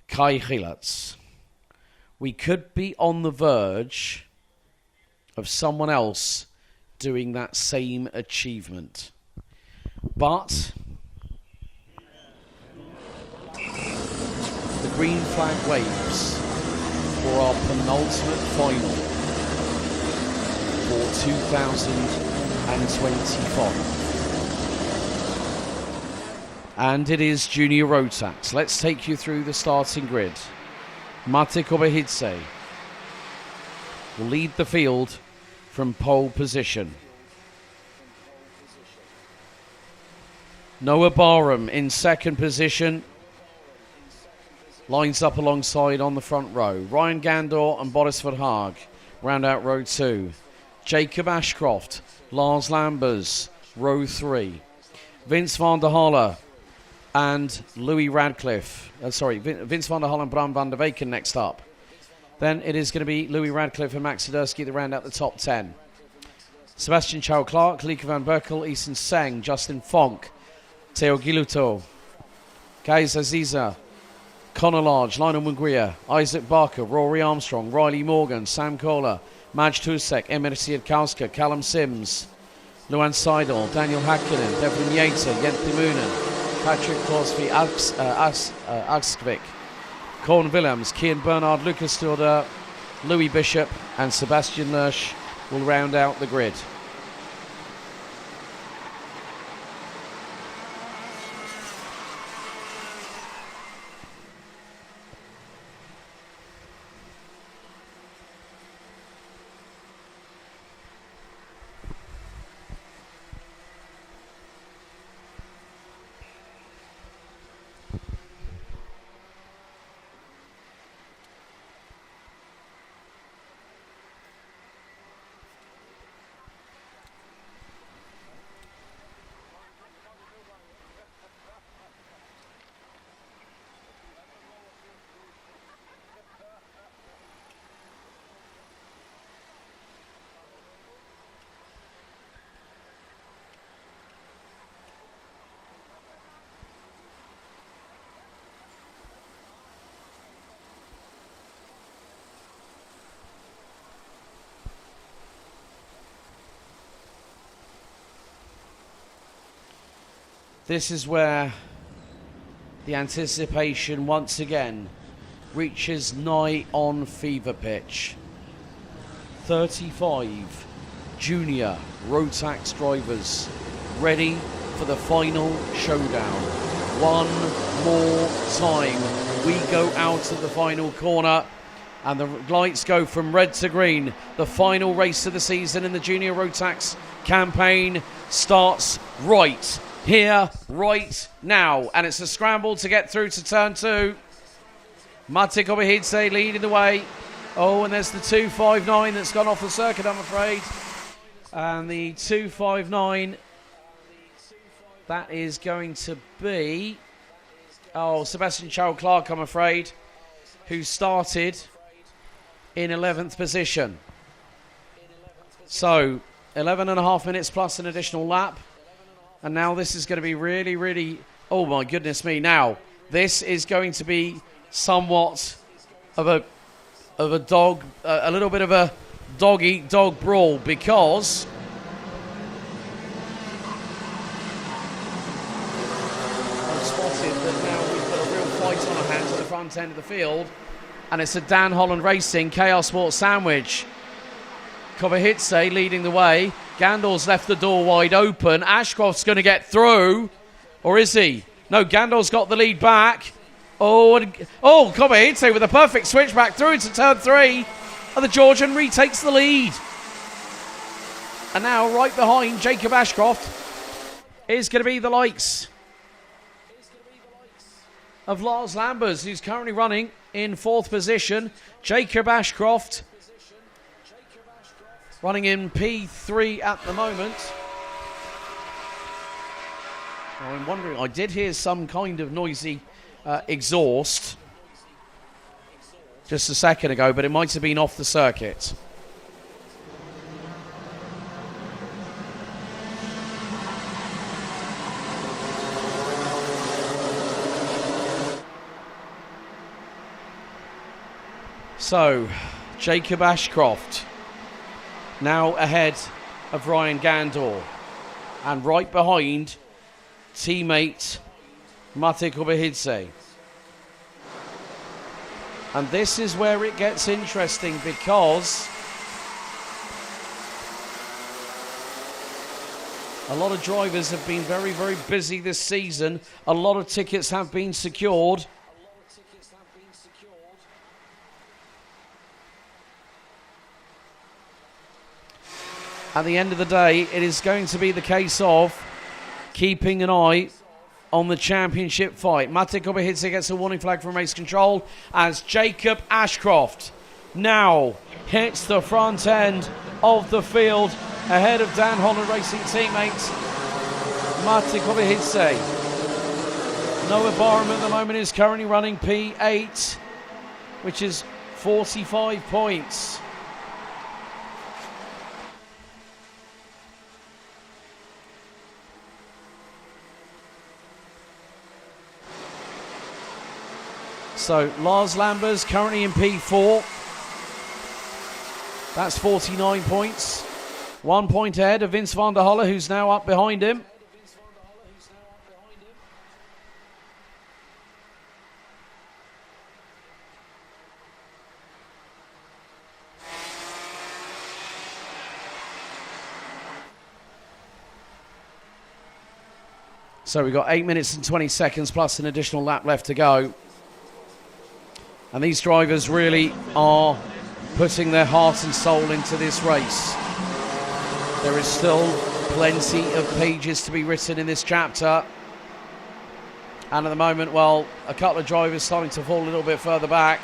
Kai Gillerts. We could be on the verge of someone else doing that same achievement. But the green flag waves for our penultimate final for 2025. And it is Junior Rotax. Let's take you through the starting grid. Mate Kobe will lead the field from pole position. Noah Barham in second position. Lines up alongside on the front row. Ryan Gandor and Boris Verhaag round out row 2. Jacob Ashcroft, Lars Lambers, row 3. Vince van der Halle and Louis Radcliffe. Vince van der Halle and Bram van der Weken next up. Then it is going to be Louis Radcliffe and Max Sidursky that round out the top 10. Sebastian Chow-Clark, Lieke van Berkel, Eason Seng, Justin Fonk, Theo Giluto, Kais Aziza, Conor Large, Lionel Munguia, Isaac Barker, Rory Armstrong, Riley Morgan, Sam Kohler, Maj Tusek, Emir Siedkowska, Callum Sims, Luan Seidel, Daniel Hakkinen, Devlin Yater, Jente Moonen, Patrick Crosby, Askvik, Corn Willems, Kian Bernard, Lucas Sturder, Louis Bishop and Sebastian Lersch will round out the grid. This is where the anticipation once again reaches nigh on fever pitch. 35 junior Rotax drivers ready for the final showdown. One more time we go out of the final corner and the lights go from red to green. The final race of the season in the junior Rotax campaign starts right here, right now. And it's a scramble to get through to turn 2. Mate Kobe leading the way. Oh, and there's the 259 that's gone off the circuit, I'm afraid. And the 259, that is going to be, Sebastian Charles Clark, I'm afraid, who started in 11th position. So 11.5 minutes plus an additional lap. And now this is going to be really, really, oh my goodness me. Now, this is going to be somewhat of a little bit of a dog-eat-dog brawl, because I've spotted that now we've got a real fight on our hands at the front end of the field, and it's a Dan Holland Racing KR Sports sandwich. Kobe Pauwels leading the way. Gandal's left the door wide open. Ashcroft's going to get through, or is he? No, Gandal's got the lead back. Kobe Pauwels with a perfect switch back through into turn 3. And the Georgian retakes the lead. And now right behind Jacob Ashcroft is going to be the likes of Lars Lambers, who's currently running in 4th position. Jacob Ashcroft running in P3 at the moment. I'm wondering, I did hear some kind of noisy exhaust just a second ago, but it might have been off the circuit. So, Jacob Ashcroft now ahead of Ryan Gandor, and right behind teammate Mate Kobe. And this is where it gets interesting, because a lot of drivers have been very, very busy this season. A lot of tickets have been secured. At the end of the day, it is going to be the case of keeping an eye on the championship fight. Mate Kobe gets a warning flag from race control as Jacob Ashcroft now hits the front end of the field ahead of Dan Holland Racing teammates Mate Kobe. Noah Barham at the moment is currently running P8, which is 45 points. So Lars Lambers currently in P4. That's 49 points. 1 point ahead of Vince van der Holle, who's now up behind him. So we've got 8 minutes and 20 seconds plus an additional lap left to go. And these drivers really are putting their heart and soul into this race. There is still plenty of pages to be written in this chapter. And at the moment, well, a couple of drivers starting to fall a little bit further back.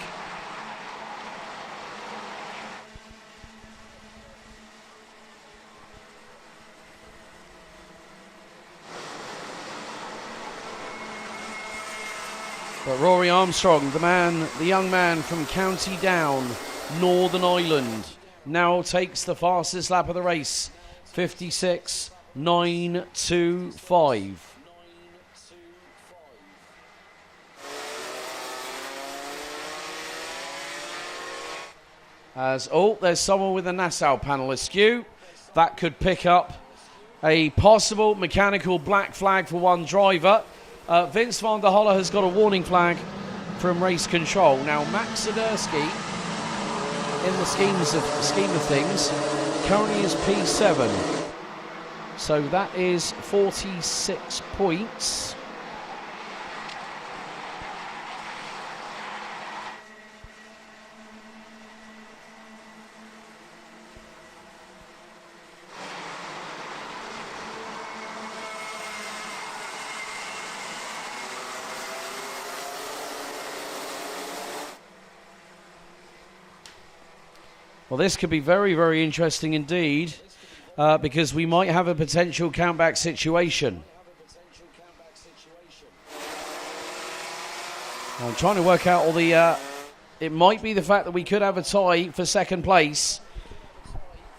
But Rory Armstrong, the young man from County Down, Northern Ireland, now takes the fastest lap of the race, 56.925. There's someone with a Nassau panel askew. That could pick up a possible mechanical black flag for one driver. Vince van der Holle has got a warning flag from race control. Now, Max Swiderski, in the scheme of things, currently is P7. So that is 46 points. Well, this could be very, very interesting indeed. because we might have a potential countback situation. I'm trying to work out all the... it might be the fact that we could have a tie for second place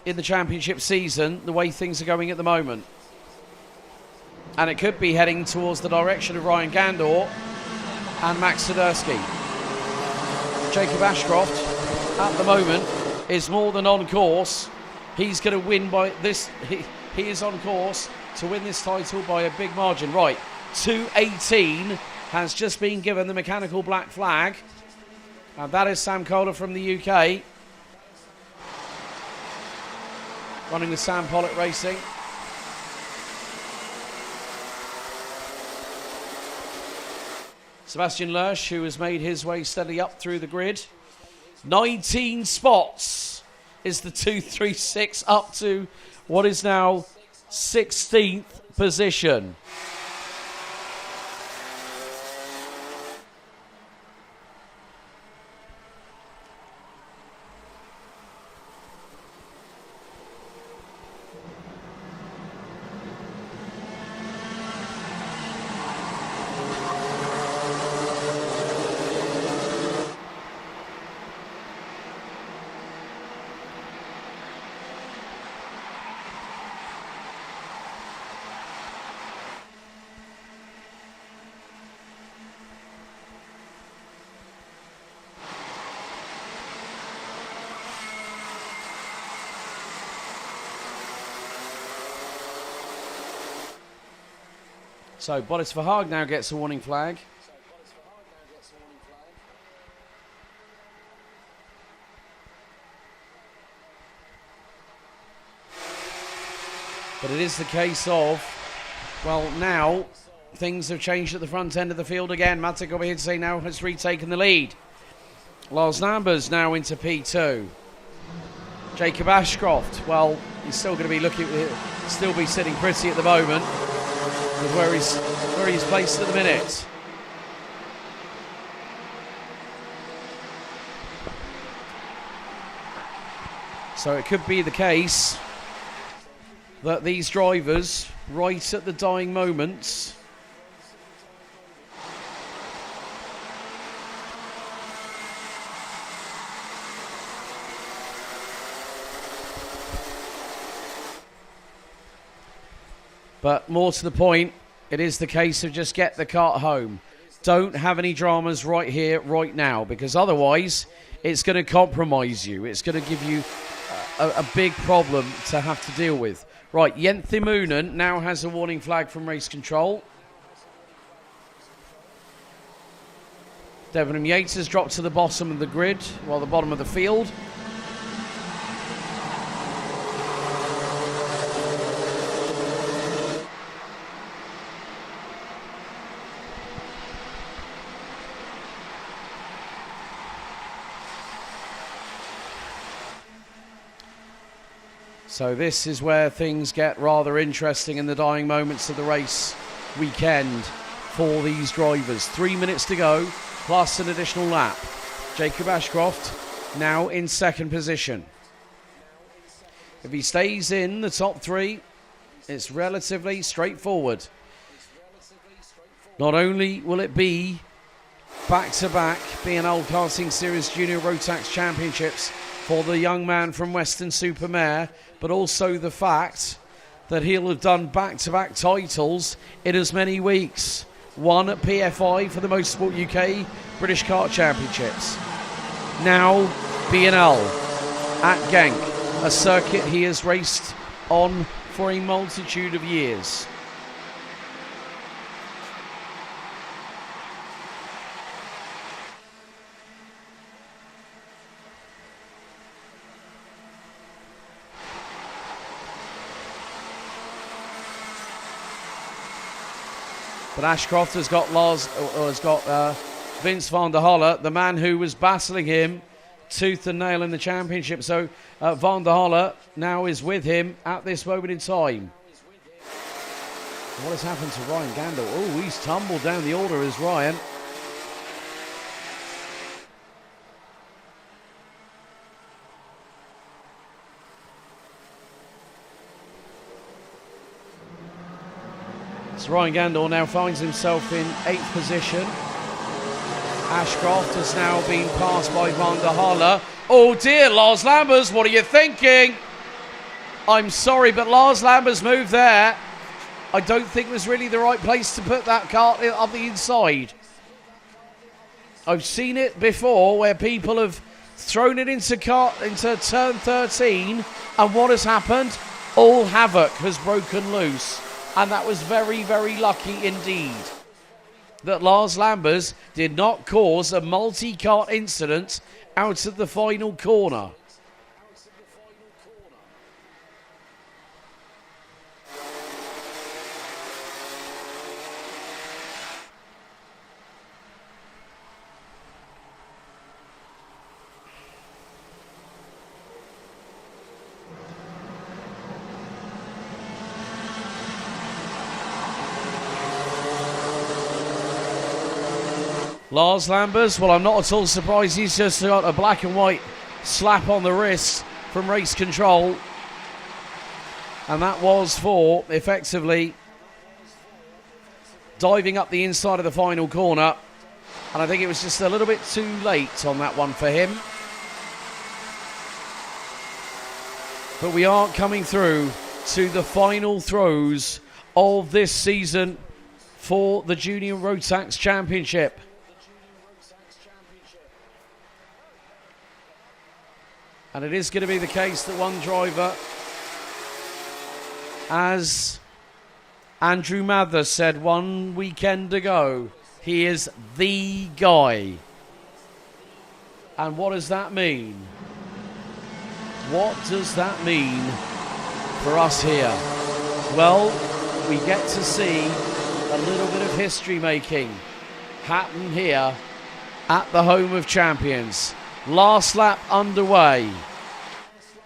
in the championship season, the way things are going at the moment. And it could be heading towards the direction of Ryan Gandor and Max Swiderski. Jacob Ashcroft, at the moment, is more than on course. He's going to win by this. He is on course to win this title by a big margin. Right, 2:18 has just been given the mechanical black flag. And that is Sam Kohler from the UK. Running with Sam Pollock Racing. Sebastian Lersch, who has made his way steadily up through the grid. 19 spots is the 236 up to what is now 16th position. So Boris Verhaag now gets a warning flag. But it is the case of, well, now things have changed at the front end of the field again. Matic over here to say now has retaken the lead. Lars Nambers now into P2. Jacob Ashcroft, well, he's still going to be still be sitting pretty at the moment with where he's placed at the minute. So it could be the case that these drivers, right at the dying moments, but more to the point, it is the case of just get the cart home. Don't have any dramas right here, right now, because otherwise it's going to compromise you. It's going to give you a big problem to have to deal with. Right, Jenthe Moonen now has a warning flag from race control. Debenham Yates has dropped to the bottom of the grid, well, the bottom of the field. So this is where things get rather interesting in the dying moments of the race weekend for these drivers. 3 minutes to go, plus an additional lap. Jacob Ashcroft now in second position. If he stays in the top three, it's relatively straightforward. Not only will it be back-to-back BNL Karting Series Junior Rotax Championships for the young man from Western-super-Mare, but also the fact that he'll have done back-to-back titles in as many weeks. One at PFI for the Motorsport UK British Kart Championships. Now BNL at Genk, a circuit he has raced on for a multitude of years. But Ashcroft has got Vince van der Holle, the man who was battling him tooth and nail in the championship. So van der Holle now is with him at this moment in time. What has happened to Ryan Gandor? Oh, he's tumbled down the order as Ryan. So Ryan Gandor now finds himself in 8th position. Ashcroft has now been passed by Van der Halle. Oh dear, Lars Lambers, what are you thinking? I'm sorry, but Lars Lambers' move there, I don't think was really the right place to put that kart on the inside. I've seen it before where people have thrown it into turn 13, and what has happened? All havoc has broken loose, and that was very, very lucky indeed that Lars Lambers did not cause a multi-kart incident out of the final corner. Lars Lambers, well, I'm not at all surprised. He's just got a black and white slap on the wrist from race control. And that was for, effectively, diving up the inside of the final corner. And I think it was just a little bit too late on that one for him. But we are coming through to the final throws of this season for the Junior Rotax Championship. And it is going to be the case that one driver, as Andrew Mather said one weekend ago, he is the guy. And what does that mean? What does that mean for us here? Well, we get to see a little bit of history making happen here at the home of champions. Last lap underway.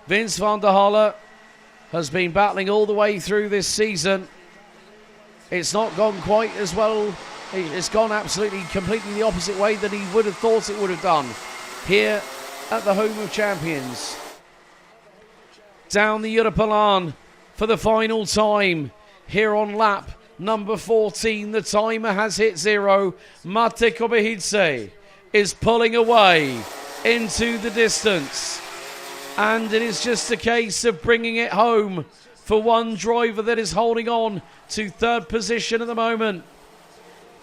Vince van der Halle has been battling all the way through this season. It's not gone quite as well. It's gone absolutely, completely the opposite way that he would have thought it would have done here at the home of champions. Down the Europalan for the final time here on lap number 14. The timer has hit 0. Mate Kobehidze is pulling away into the distance, and it is just a case of bringing it home for one driver that is holding on to 3rd position at the moment.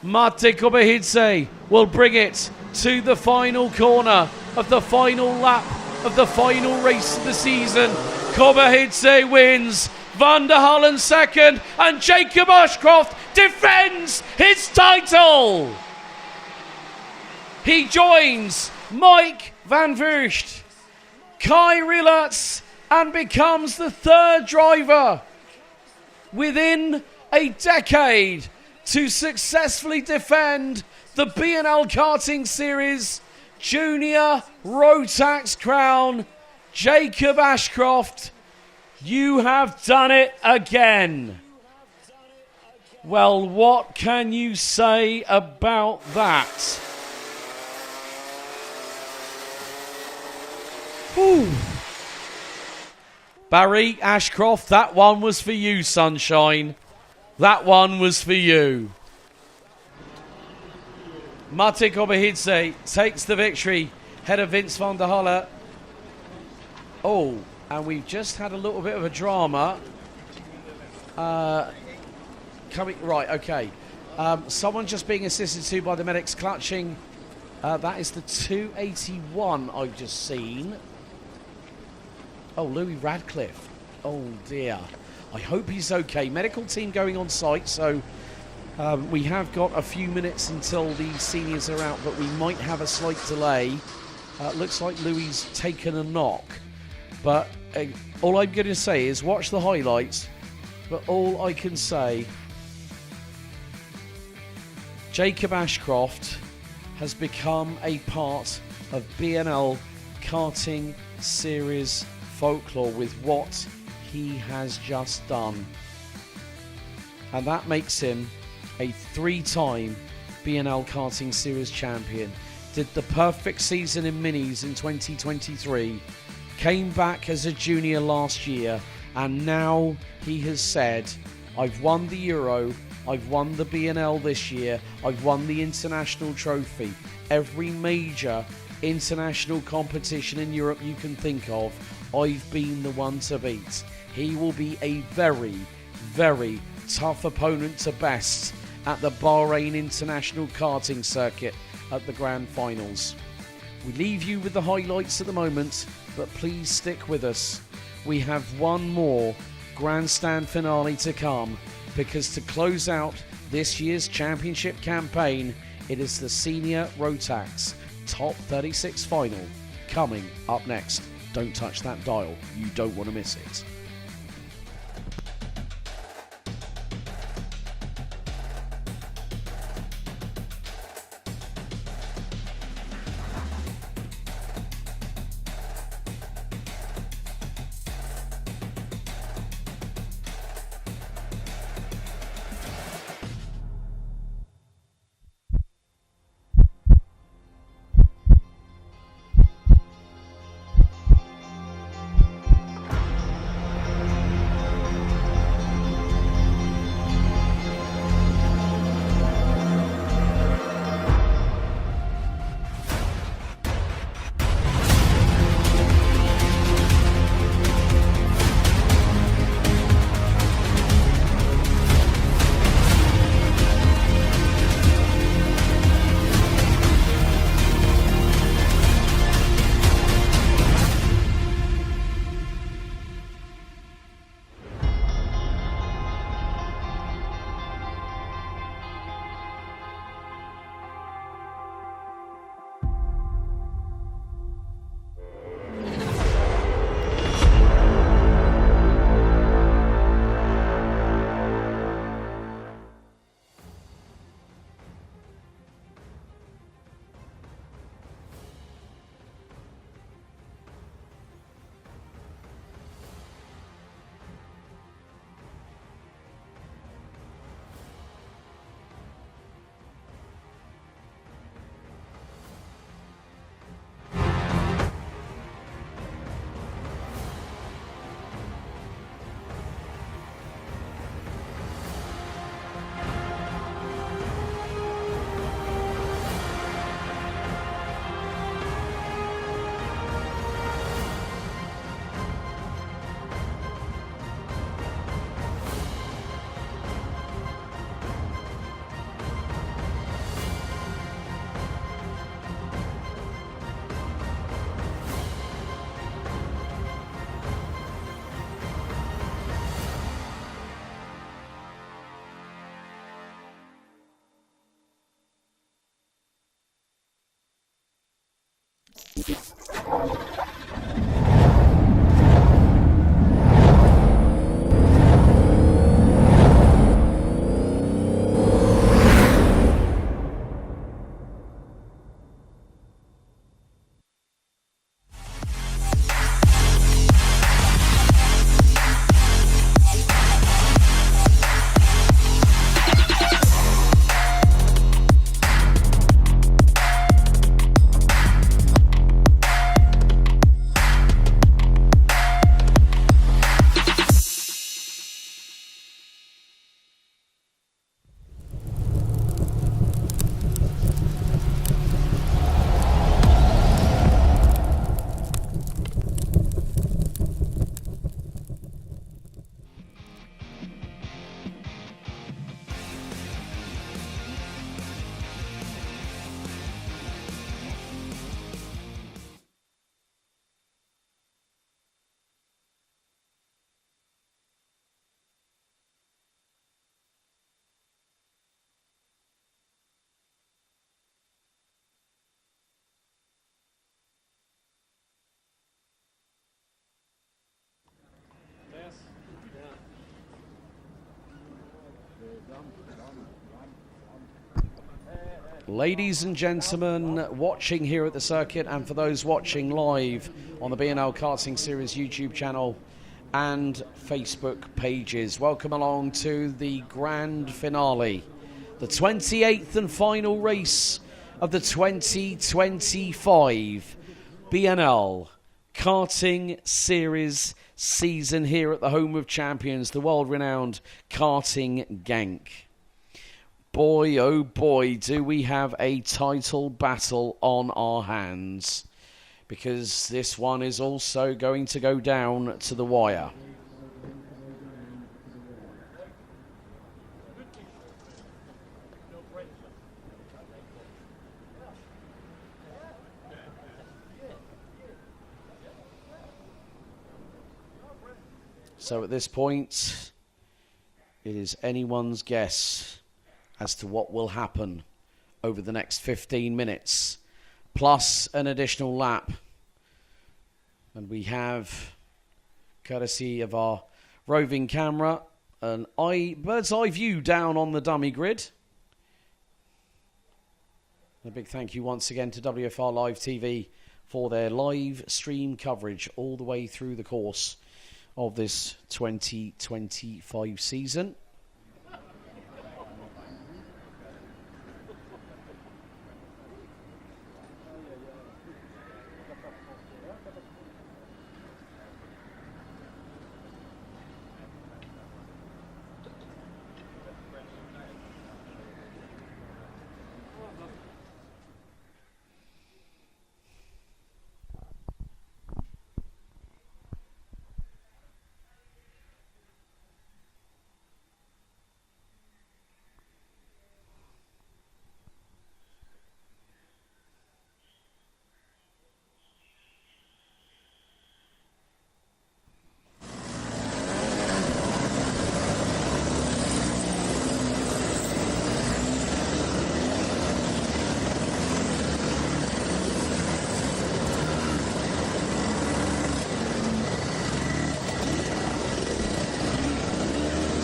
Mate Kobehidze will bring it to the final corner of the final lap of the final race of the season. Kobehidze wins, Van der Halle 2nd, and Jacob Ashcroft defends his title. He joins Mike Van Vugt, Kai Rillertz, and becomes the 3rd driver within a decade to successfully defend the BNL Karting Series Junior Rotax crown. Jacob Ashcroft, you have done it again. Well, what can you say about that? Whew. Barry Ashcroft, that one was for you, sunshine. That one was for you. Mate Kobehidze takes the victory ahead of Vince van der Halle. Oh, and we've just had a little bit of a drama. Right, okay. Someone just being assisted to by the medics clutching. That is the 281 I've just seen. Oh, Louis Radcliffe. Oh, dear. I hope he's okay. Medical team going on site, so we have got a few minutes until the seniors are out, but we might have a slight delay. Looks like Louis taken a knock. But all I'm going to say is watch the highlights. But all I can say, Jacob Ashcroft has become a part of BNL Karting Series folklore with what he has just done. And that makes him a 3-time BNL Karting Series champion. Did the perfect season in minis in 2023. Came back as a junior last year. And now he has said, I've won the Euro, I've won the BNL this year. I've won the international trophy. Every major international competition in Europe you can think of, I've been the one to beat. He will be a very, very tough opponent to best at the Bahrain International Karting Circuit at the Grand Finals. We leave you with the highlights at the moment, but please stick with us. We have one more grandstand finale to come, because to close out this year's championship campaign, it is the Senior Rotax Top 36 final coming up next. Don't touch that dial, you don't want to miss it. Ladies and gentlemen, watching here at the circuit, and for those watching live on the BNL Karting Series YouTube channel and Facebook pages, welcome along to the grand finale, the 28th and final race of the 2025 BNL Karting Series season here at the home of champions, the world-renowned Karting Gank. boy, oh boy, do we have a title battle on our hands. Because this one is also going to go down to the wire. So at this point, it is anyone's guess as to what will happen over the next 15 minutes, plus an additional lap. And we have, courtesy of our roving camera, an bird's eye view down on the dummy grid. A big thank you once again to WFR Live TV for their live stream coverage all the way through the course of this 2025 season.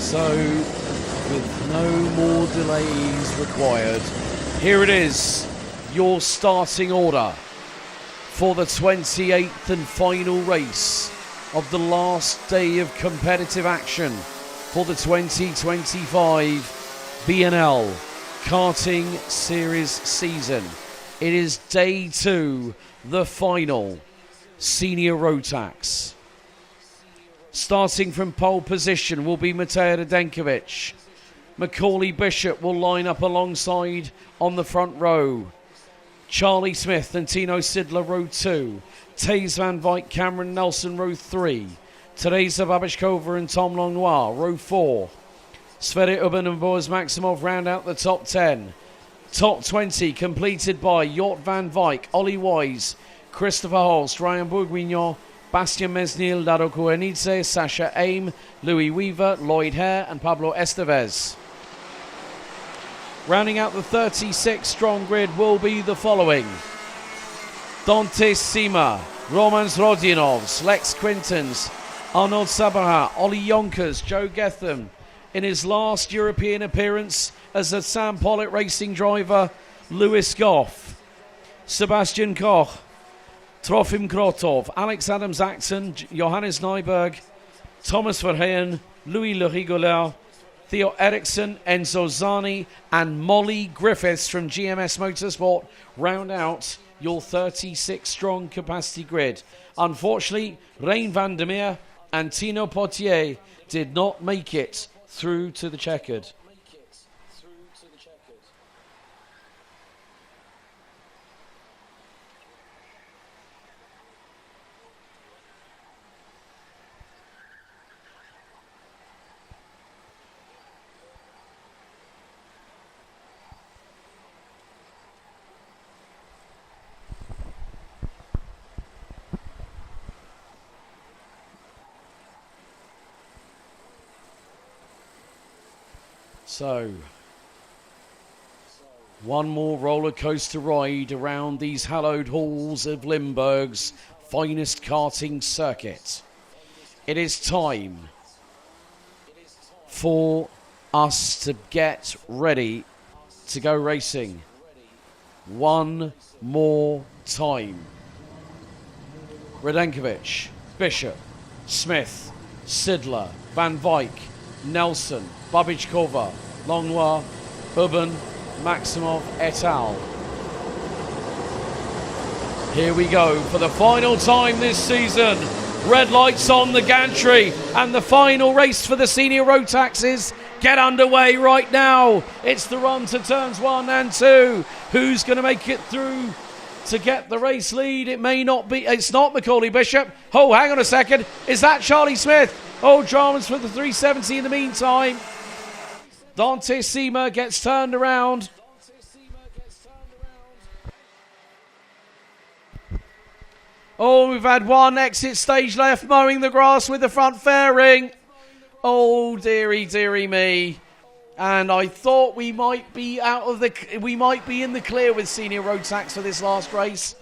So, with no more delays required, here it is, your starting order for the 28th and final race of the last day of competitive action for the 2025 BNL Karting Series season. It is day 2, the final senior Rotax. Starting from pole position will be Matej Radenkovic. Macaulay Bishop will line up alongside on the front row. Charlie Smith and Tino Sidler, row 2. Taze Van Wyk, Cameron Nelson, row 3. Teresa Babishkova and Tom Langlois, row 4. Sverre Ubben and Boaz Maximov round out the top 10. Top 20 completed by Jort Van Wyk, Ollie Wise, Christopher Holst, Ryan Bourguignon, Bastien Mesnil, Dado Kuenitze, Sasha Aim, Louis Weaver, Lloyd Hare and Pablo Estevez. Rounding out the 36-strong grid will be the following. Dante Sima, Romans Rodinovs, Lex Quintans, Arnold Sabaha, Ollie Yonkers, Joe Getham. In his last European appearance as a Sam Pollitt racing driver, Lewis Goff, Sebastian Koch, Trofim Krotov, Alex Adams-Acton, Johannes Nyberg, Thomas Verheyen, Louis Le Rigolard, Theo Eriksson, Enzo Zani and Molly Griffiths from GMS Motorsport round out your 36-strong capacity grid. Unfortunately, Rein van der Meer and Tino Potier did not make it through to the checkered. So, one more roller coaster ride around these hallowed halls of Limburg's finest karting circuit. It is time for us to get ready to go racing. One more time. Radenkovic, Bishop, Smith, Sidler, Van Wyk, Nelson, Babichkova, Langlois, Ubben, Maximov, et al. Here we go for the final time this season. Red lights on the gantry and the final race for the senior Rotaxes get underway right now. It's the run to turns 1 and 2. Who's going to make it through to get the race lead? It may not be. It's not Macaulay Bishop. Oh, hang on a second. Is that Charlie Smith? Oh, dramas for the 370 in the meantime. Dante Seamer gets turned around. Oh, we've had one exit stage left, mowing the grass with the front fairing. Oh, dearie, dearie me. And I thought we might be in the clear with Senior Road Tax for this last race.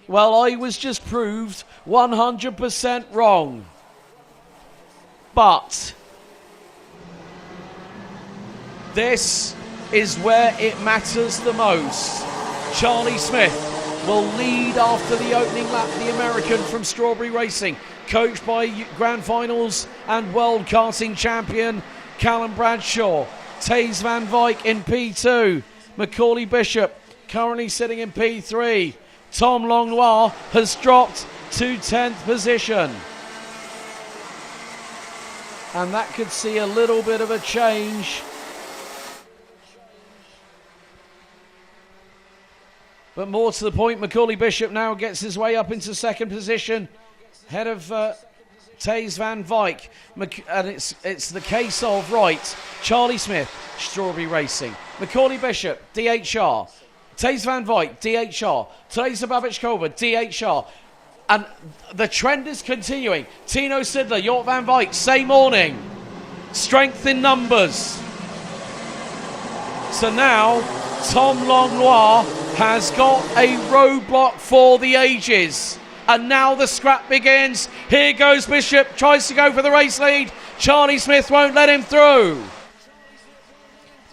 Well, I was just proved 100% wrong. But this is where it matters the most. Charlie Smith will lead after the opening lap, the American from Strawberry Racing, coached by Grand Finals and World Karting Champion Callum Bradshaw. Taze Van Wyk in P2. Macaulay Bishop currently sitting in P3. Tom Longlois has dropped to 10th position. And that could see a little bit of a change. But more to the point, Macaulay Bishop now gets his way up into second position, ahead of Taze Van Wyk. And it's the case of, right, Charlie Smith, Strawberry Racing. Macaulay Bishop, DHR. Taze Van Wyk, DHR. Teresa Babic-Kober, DHR. And the trend is continuing. Tino Sidler, York Van Wyk, same morning. Strength in numbers. So now, Tom Longlois has got a roadblock for the ages. And now the scrap begins. Here goes Bishop, tries to go for the race lead. Charlie Smith won't let him through.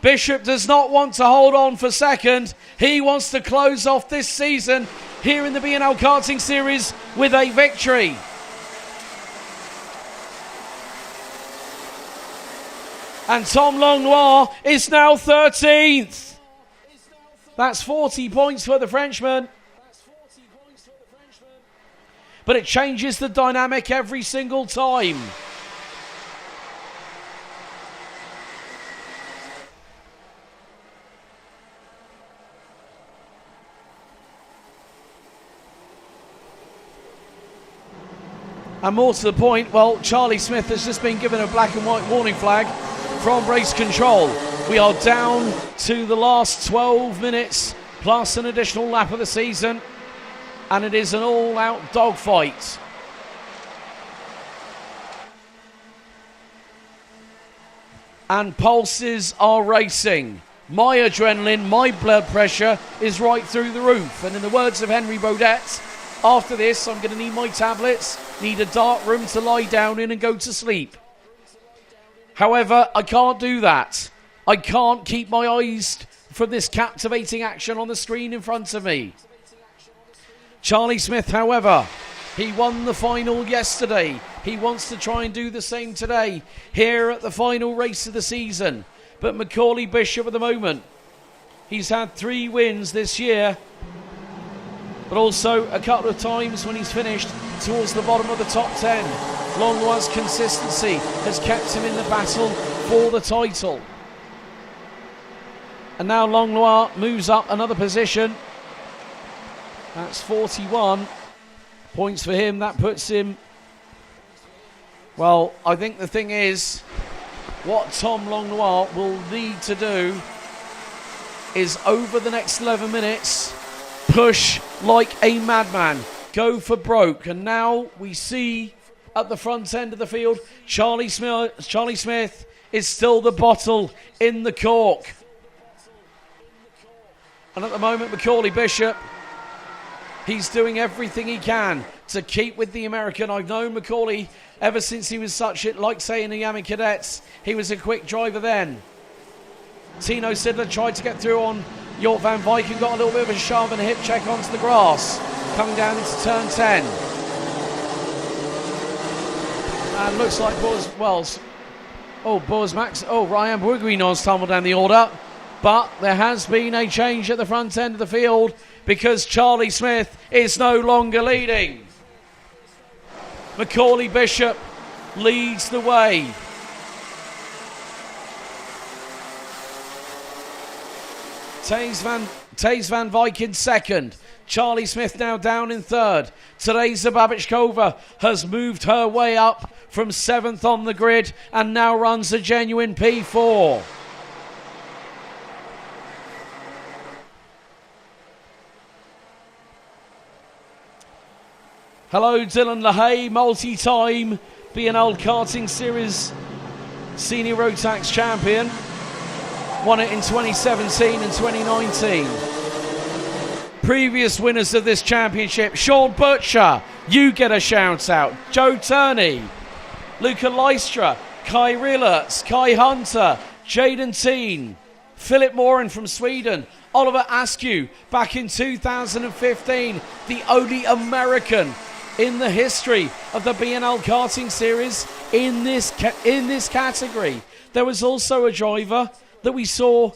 Bishop does not want to hold on for second. He wants to close off this season here in the BNL Karting Series with a victory. And Tom Longlois is now 13th. That's 40 points for the Frenchman. But it changes the dynamic every single time. And more to the point, well, Charlie Smith has just been given a black and white warning flag from race control. We are down to the last 12 minutes plus an additional lap of the season, and it is an all-out dogfight. And pulses are racing. My adrenaline, my blood pressure is right through the roof. And in the words of Henry Bodette, after this, I'm going to need my tablets, need a dark room to lie down in and go to sleep. However, I can't do that. I can't keep my eyes from this captivating action on the screen in front of me. Charlie Smith, however, he won the final yesterday. He wants to try and do the same today, here at the final race of the season. But Macaulay Bishop at the moment, he's had 3 wins this year, but also a couple of times when he's finished towards the bottom of the top 10. Longlois' consistency has kept him in the battle for the title. And now Longlois moves up another position. That's 41 points for him. That puts him... Well, I think the thing is, what Tom Longlois will need to do is, over the next 11 minutes, push like a madman. Go for broke. And now we see at the front end of the field, Charlie Smith is still the bottle in the cork. And at the moment, Macaulay Bishop, he's doing everything he can to keep with the American. I've known Macaulay ever since he was such it, like say in the Yamin Cadets. He was a quick driver then. Tino Sidler tried to get through on York Van Wyk and got a little bit of a shove and a hip check onto the grass. Coming down into turn 10. And looks like Ryan Bourguignon's tumbled down the order. But there has been a change at the front end of the field because Charlie Smith is no longer leading. Macaulay Bishop leads the way. Taze van Wyk in second. Charlie Smith now down in third. Teresa Babichkova has moved her way up from 7th on the grid and now runs a genuine P4. Hello, Dylan LaHaye, multi-time BNL Karting Series Senior Road Tax champion. Won it in 2017 and 2019. Previous winners of this championship: Sean Butcher, you get a shout out. Joe Turney, Luca Lystra, Kai Rillertz, Kai Hunter, Jaden Teen, Philip Moran from Sweden, Oliver Askew back in 2015, the only American in the history of the BNL Karting Series in this category. There was also a driver that we saw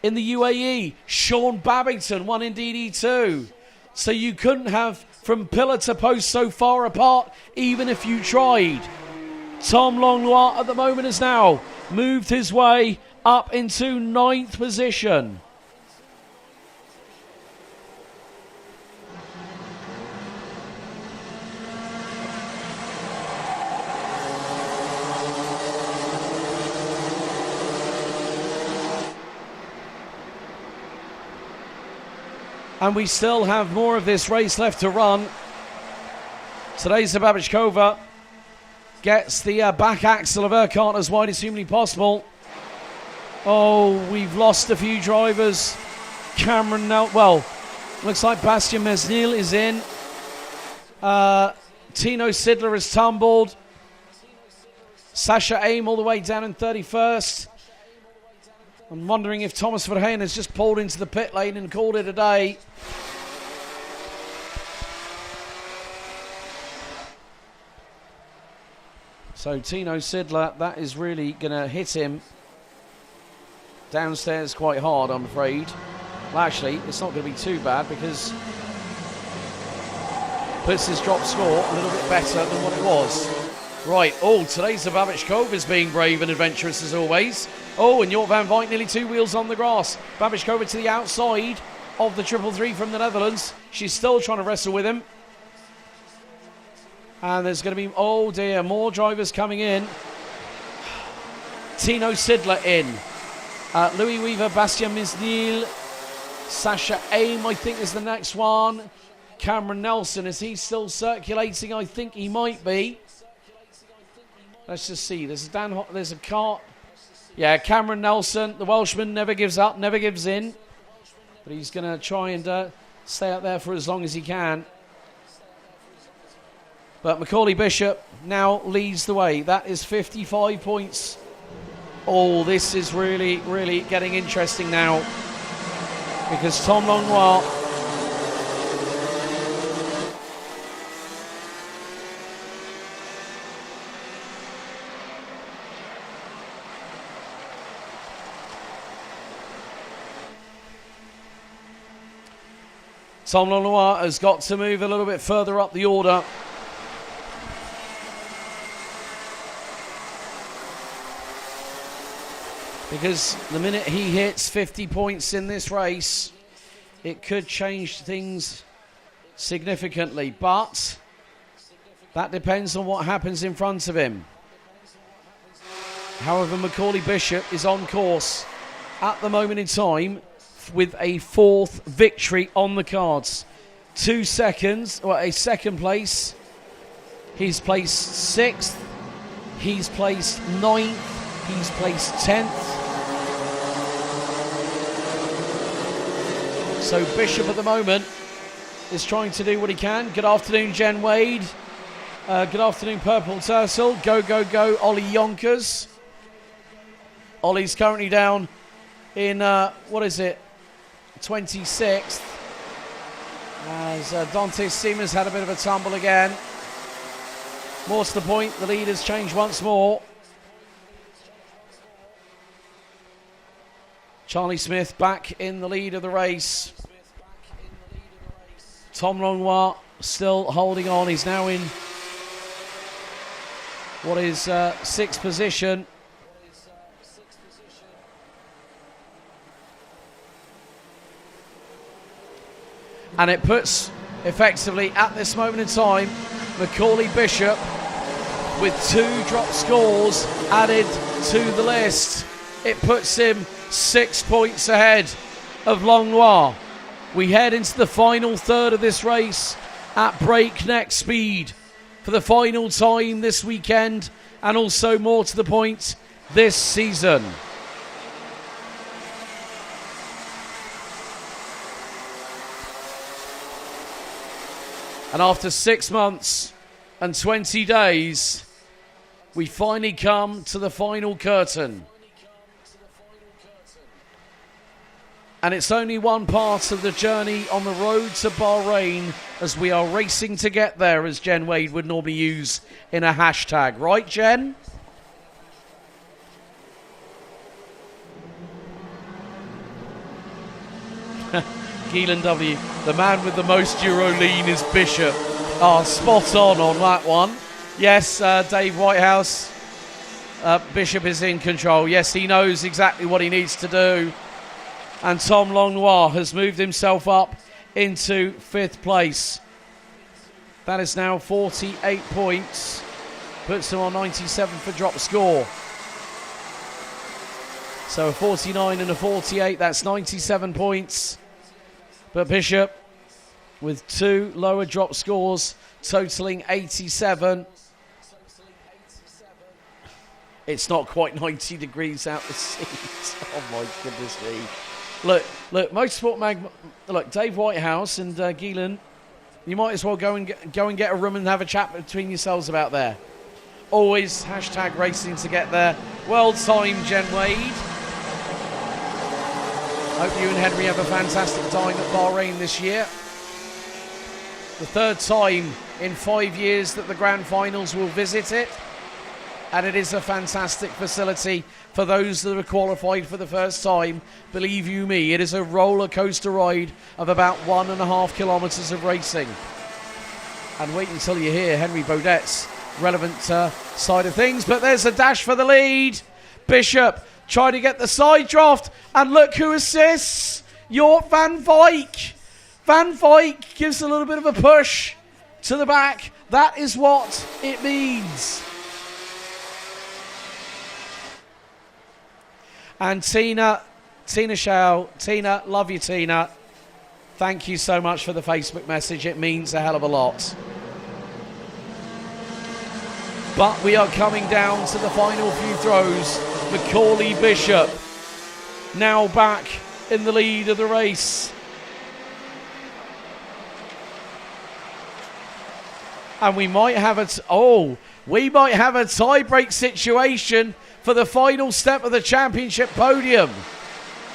in the UAE, Sean Babington, won in DD2. So you couldn't have from pillar to post so far apart, even if you tried. Tom Longlois at the moment has now moved his way up into 9th position. And we still have more of this race left to run. Teresa Babichkova gets the back axle of her cart as wide as humanly possible. Oh, we've lost a few drivers. Cameron well, looks like Bastien Mesnil is in. Tino Sidler has tumbled. Sasha Aim all the way down in 31st. I'm wondering if Thomas Verheyen has just pulled into the pit lane and called it a day. So Tino Sidler, that is really going to hit him downstairs quite hard, I'm afraid. Well, actually, it's not going to be too bad because puts his drop score a little bit better than what it was. Right, today's Babichkova is being brave and adventurous as always. And Jort van Wyk nearly 2 wheels on the grass. Babichkova to the outside of the 333 from the Netherlands. She's still trying to wrestle with him. And there's going to be, oh dear, more drivers coming in. Tino Sidler in. Louis Weaver, Bastien Mesnil. Sasha Aim, I think, is the next one. Cameron Nelson, is he still circulating? I think he might be. Let's just see. There's a cart. Yeah, Cameron Nelson, the Welshman, never gives up, never gives in. But he's going to try and stay up there for as long as he can. But Macaulay Bishop now leads the way. That is 55 points. Oh, this is really, really getting interesting now. Because Tom Longlois has got to move a little bit further up the order. Because the minute he hits 50 points in this race, it could change things significantly. But that depends on what happens in front of him. However, Macaulay Bishop is on course at the moment in time with a 4th victory on the cards. 2 seconds, or a 2nd place. He's placed 6th. He's placed 9th. He's placed 10th. So Bishop at the moment is trying to do what he can. Good afternoon, Jen Wade. Good afternoon, Purple Turtle. Go, go, go, Ollie Yonkers. Ollie's currently down in, 26th. As Dante Siemens had a bit of a tumble again. More to the point, the lead has changed once more. Charlie Smith back in the lead of the race. Tom Longlois still holding on. He's now in what is 6th position. And it puts, effectively, at this moment in time, Macaulay Bishop with 2 drop scores added to the list. It puts him 6 points ahead of Langlois. We head into the final third of this race at breakneck speed for the final time this weekend, and also more to the point this season. And after 6 months and 20 days, we finally come to the final curtain. And it's only one part of the journey on the road to Bahrain, as we are racing to get there, as Jen Wade would normally use in a hashtag. Right, Jen? Geelan W. The man with the most Eurolean is Bishop. Oh, spot on that one. Yes, Dave Whitehouse. Bishop is in control. Yes, he knows exactly what he needs to do. And Tom Langlois has moved himself up into 5th place. That is now 48 points. Puts him on 97 for drop score. So a 49 and a 48, that's 97 points. But Bishop with 2 lower drop scores, totaling 87. It's not quite 90 degrees out the seat. Oh my goodness me. Look, Motorsport look, Dave Whitehouse and Geelan, you might as well go and get a room and have a chat between yourselves about there. Always hashtag racing to get there. Well timed, Jen Wade. Hope you and Henry have a fantastic time at Bahrain this year. The 3rd time in 5 years that the Grand Finals will visit it. And it is a fantastic facility for those that are qualified for the first time. Believe you me, it is a roller coaster ride of about 1.5 kilometres of racing. And wait until you hear Henry Baudet's relevant side of things. But there's a dash for the lead. Bishop trying to get the side draft. And look who assists. Jort Van Wyk. Van Wyk gives a little bit of a push to the back. That is what it means. And Tina Shaw, Tina, love you, Tina. Thank you so much for the Facebook message. It means a hell of a lot. But we are coming down to the final few throws. Macaulay Bishop now back in the lead of the race. And we might have a tie-break situation for the final step of the championship podium.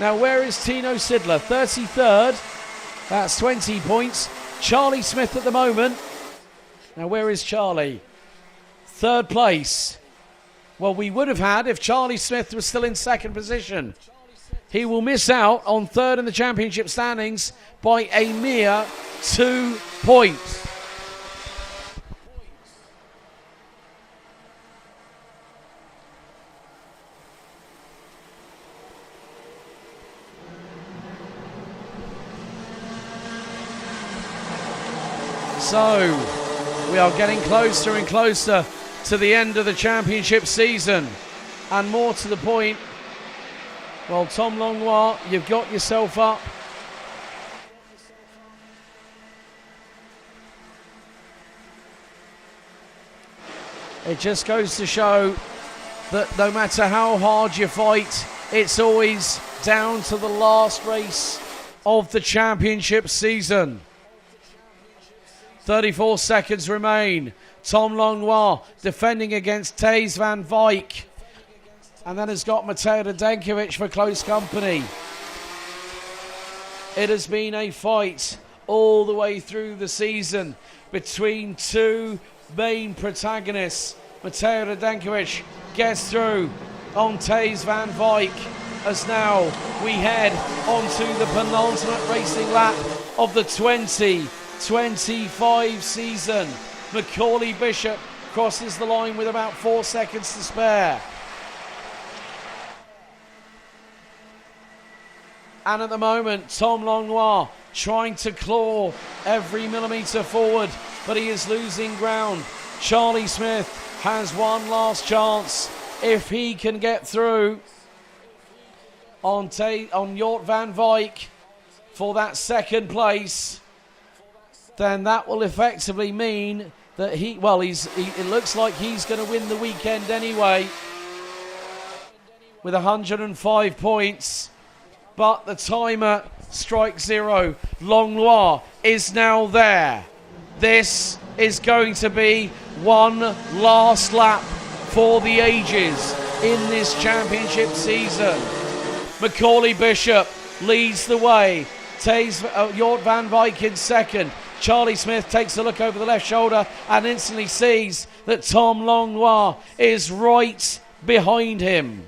Now, where is Tino Sidler? 33rd. That's 20 points. Charlie Smith at the moment. Now, where is Charlie? 3rd place. Well, we would have had if Charlie Smith was still in 2nd position. He will miss out on 3rd in the championship standings by a mere 2 points. So, we are getting closer and closer to the end of the championship season. And more to the point, well, Tom Langlois, you've got yourself up. It just goes to show that no matter how hard you fight, it's always down to the last race of the championship season. 34 seconds remain. Tom Langlois defending against Thijs van Wyk. And then has got Mateo Radenkovic for close company. It has been a fight all the way through the season between 2 main protagonists. Mateo Radenkovic gets through on Thijs van Wyk, as now we head onto the penultimate racing lap of the 2025 season. Macaulay Bishop crosses the line with about 4 seconds to spare. And at the moment, Tom Langlois trying to claw every millimetre forward, but he is losing ground. Charlie Smith has one last chance. If he can get through on Jort van Wijk for that second place, then that will effectively mean that it looks like he's going to win the weekend anyway with 105 points. But the timer strikes zero. Langlois is now there. This is going to be one last lap for the ages in this championship season. Macaulay Bishop leads the way. Jort van Wijk in second. Charlie Smith takes a look over the left shoulder and instantly sees that Tom Langlois is right behind him.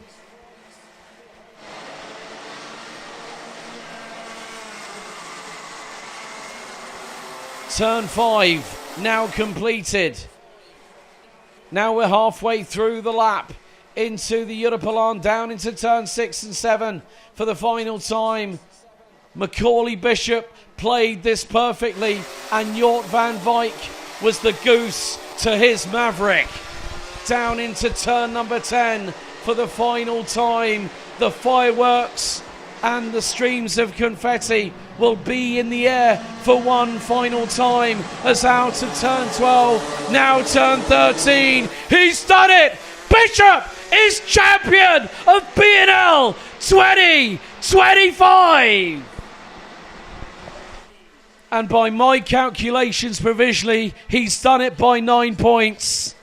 Turn 5 now completed. Now we're halfway through the lap into the Europelan, down into turn 6 and 7 for the final time. Macaulay Bishop played this perfectly, and Jort van Wijk was the goose to his Maverick. Down into turn number 10 for the final time. The fireworks and the streams of confetti will be in the air for one final time as out of turn 12, now turn 13. He's done it! Bishop is champion of BNL 2025! And by my calculations provisionally, he's done it by 9 points.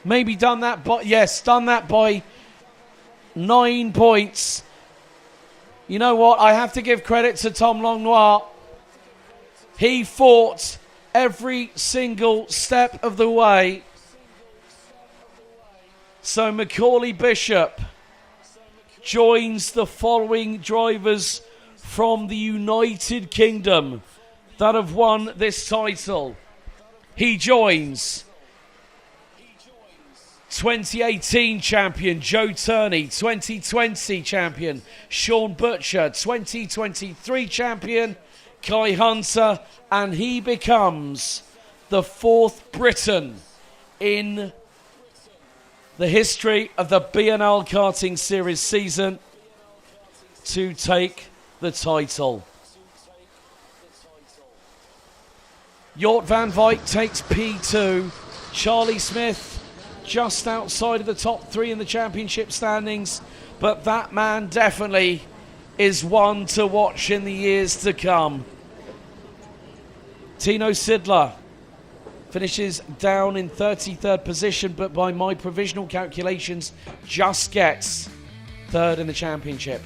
Maybe done that by 9 points. You know what? I have to give credit to Tom Langlois. He fought every single step of the way. So Macaulay Bishop joins the following drivers from the United Kingdom that have won this title. He joins 2018 champion Joe Turney, 2020 champion Sean Butcher, 2023 champion Kai Hunter, and he becomes the 4th Briton in the history of the BNL Karting Series season to take the title. Jort van Wijk takes P2. Charlie Smith just outside of the top 3 in the championship standings, but that man definitely is one to watch in the years to come. Tino Sidler finishes down in 33rd position, but by my provisional calculations just gets 3rd in the championship.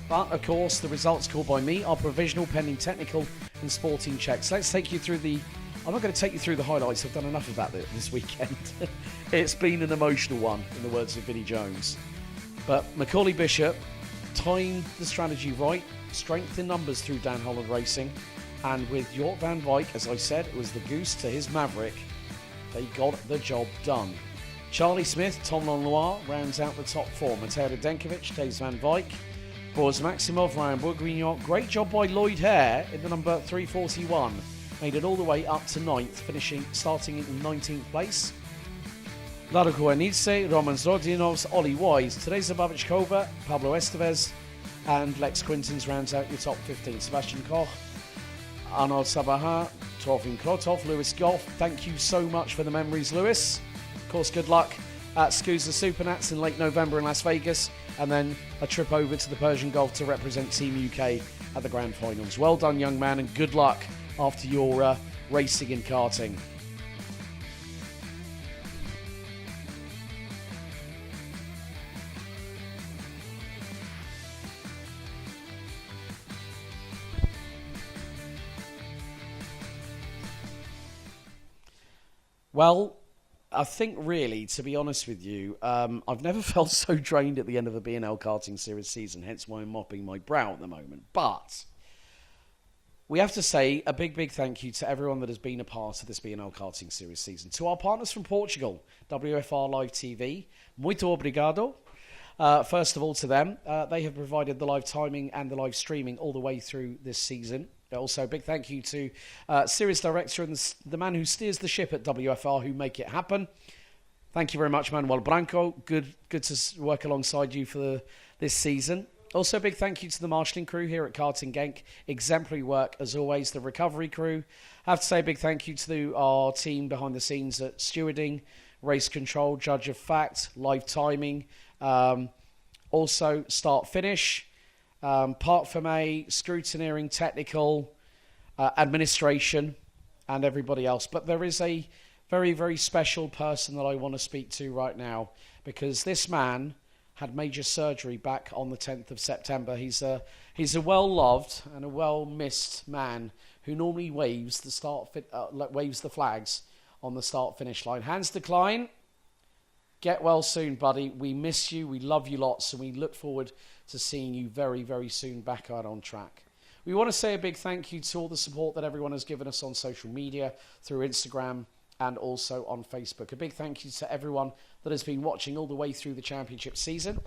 But of course the results called by me are provisional pending technical and sporting checks. Let's take you through I'm not going to take you through the highlights. I've done enough of that this weekend. It's been an emotional one, in the words of Vinnie Jones. But Macaulay Bishop timed the strategy right, strength in numbers through Dan Holland Racing, and with Jort van Wijk, as I said, it was the goose to his Maverick. They got the job done. Charlie Smith, Tom Langlois rounds out the top 4. Mateo Denkovic, Taze van Wijk, Boris Maximov, Ryan Bourguignon. Great job by Lloyd Hare in the number 341. Made it all the way up to 9th, starting in 19th place. Lado Koenice, Roman Zodinovs, Ollie Wise, Teresa Babichkova, Pablo Estevez, and Lex Quintons rounds out your top 15. Sebastian Koch, Arnold Sabaha, Torfin Krotov, Lewis Goff. Thank you so much for the memories, Lewis. Of course, good luck at SCUSA Supernats in late November in Las Vegas, and then a trip over to the Persian Gulf to represent Team UK at the Grand Finals. Well done, young man, and good luck after your racing and karting. Well, I think really, to be honest with you, I've never felt so drained at the end of a BNL Karting Series season, hence why I'm mopping my brow at the moment. But we have to say a big, big thank you to everyone that has been a part of this BNL Karting Series season. To our partners from Portugal, WFR Live TV, muito obrigado. first of all, to them. They have provided the live timing and the live streaming all the way through this season. Also, a big thank you to series director and the man who steers the ship at WFR who make it happen. Thank you very much, Manuel Branco. Good to work alongside you for this season. Also, a big thank you to the marshalling crew here at Karting Genk. Exemplary work, as always. The recovery crew. I have to say a big thank you to our team behind the scenes at stewarding, race control, judge of fact, live timing. Also, start-finish, part fermé, scrutineering, technical, administration, and everybody else. But there is a very, very special person that I want to speak to right now, because this man had major surgery back on the 10th of September. He's a well-loved and a well-missed man who normally waves the flags on the start-finish line. Hans de Klein, get well soon, buddy. We miss you, we love you lots, and we look forward to seeing you very, very soon back out on track. We want to say a big thank you to all the support that everyone has given us on social media, through Instagram and also on Facebook. A big thank you to everyone that has been watching all the way through the championship season.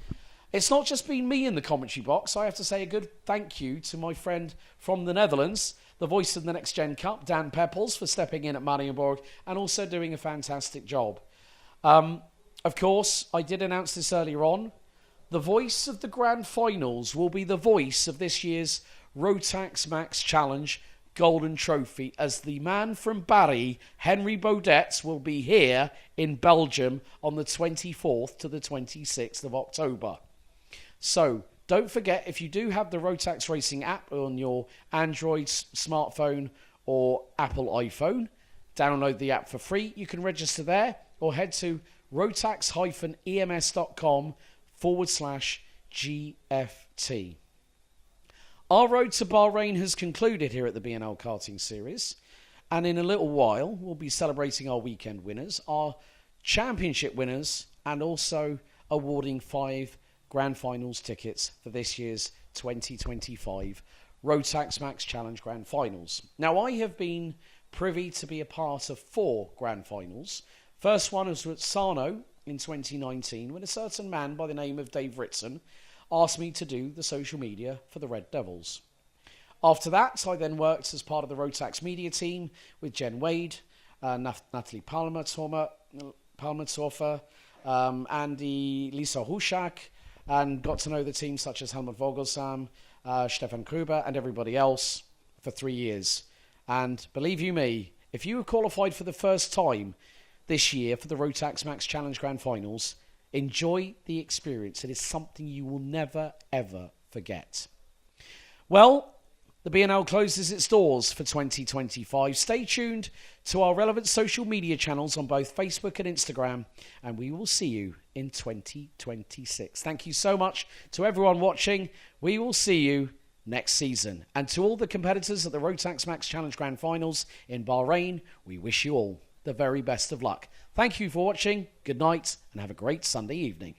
It's not just been me in the commentary box. I have to say a good thank you to my friend from the Netherlands, the voice of the Next Gen Cup, Dan Peppels, for stepping in at Marienborg and also doing a fantastic job. Of course, I did announce this earlier on. The voice of the Grand Finals will be the voice of this year's Rotax Max Challenge Golden Trophy, as the man from Barry, Henry Baudet, will be here in Belgium on the 24th to the 26th of October. So, don't forget, if you do have the Rotax Racing app on your Android smartphone or Apple iPhone, download the app for free. You can register there or head to rotax-ems.com/GFT. Our road to Bahrain has concluded here at the BNL Karting Series, and in a little while we'll be celebrating our weekend winners, our championship winners, and also awarding 5 Grand Finals tickets for this year's 2025 Rotax Max Challenge Grand Finals. Now, I have been privy to be a part of 4 Grand Finals. First one was at Sarno in 2019, when a certain man by the name of Dave Ritson asked me to do the social media for the Red Devils. After that, I then worked as part of the Rotax media team with Jen Wade, Natalie Palmertorfer, Andy Lisa Hushak, and got to know the team such as Helmut Vogelsam, Stefan Gruber, and everybody else for 3 years. And believe you me, if you have qualified for the first time this year for the Rotax Max Challenge Grand Finals, enjoy the experience. It is something you will never, ever forget. Well, the BNL closes its doors for 2025. Stay tuned to our relevant social media channels on both Facebook and Instagram, and we will see you in 2026. Thank you so much to everyone watching. We will see you next season. And to all the competitors at the Rotax Max Challenge Grand Finals in Bahrain, we wish you all the very best of luck. Thank you for watching. Good night, and have a great Sunday evening.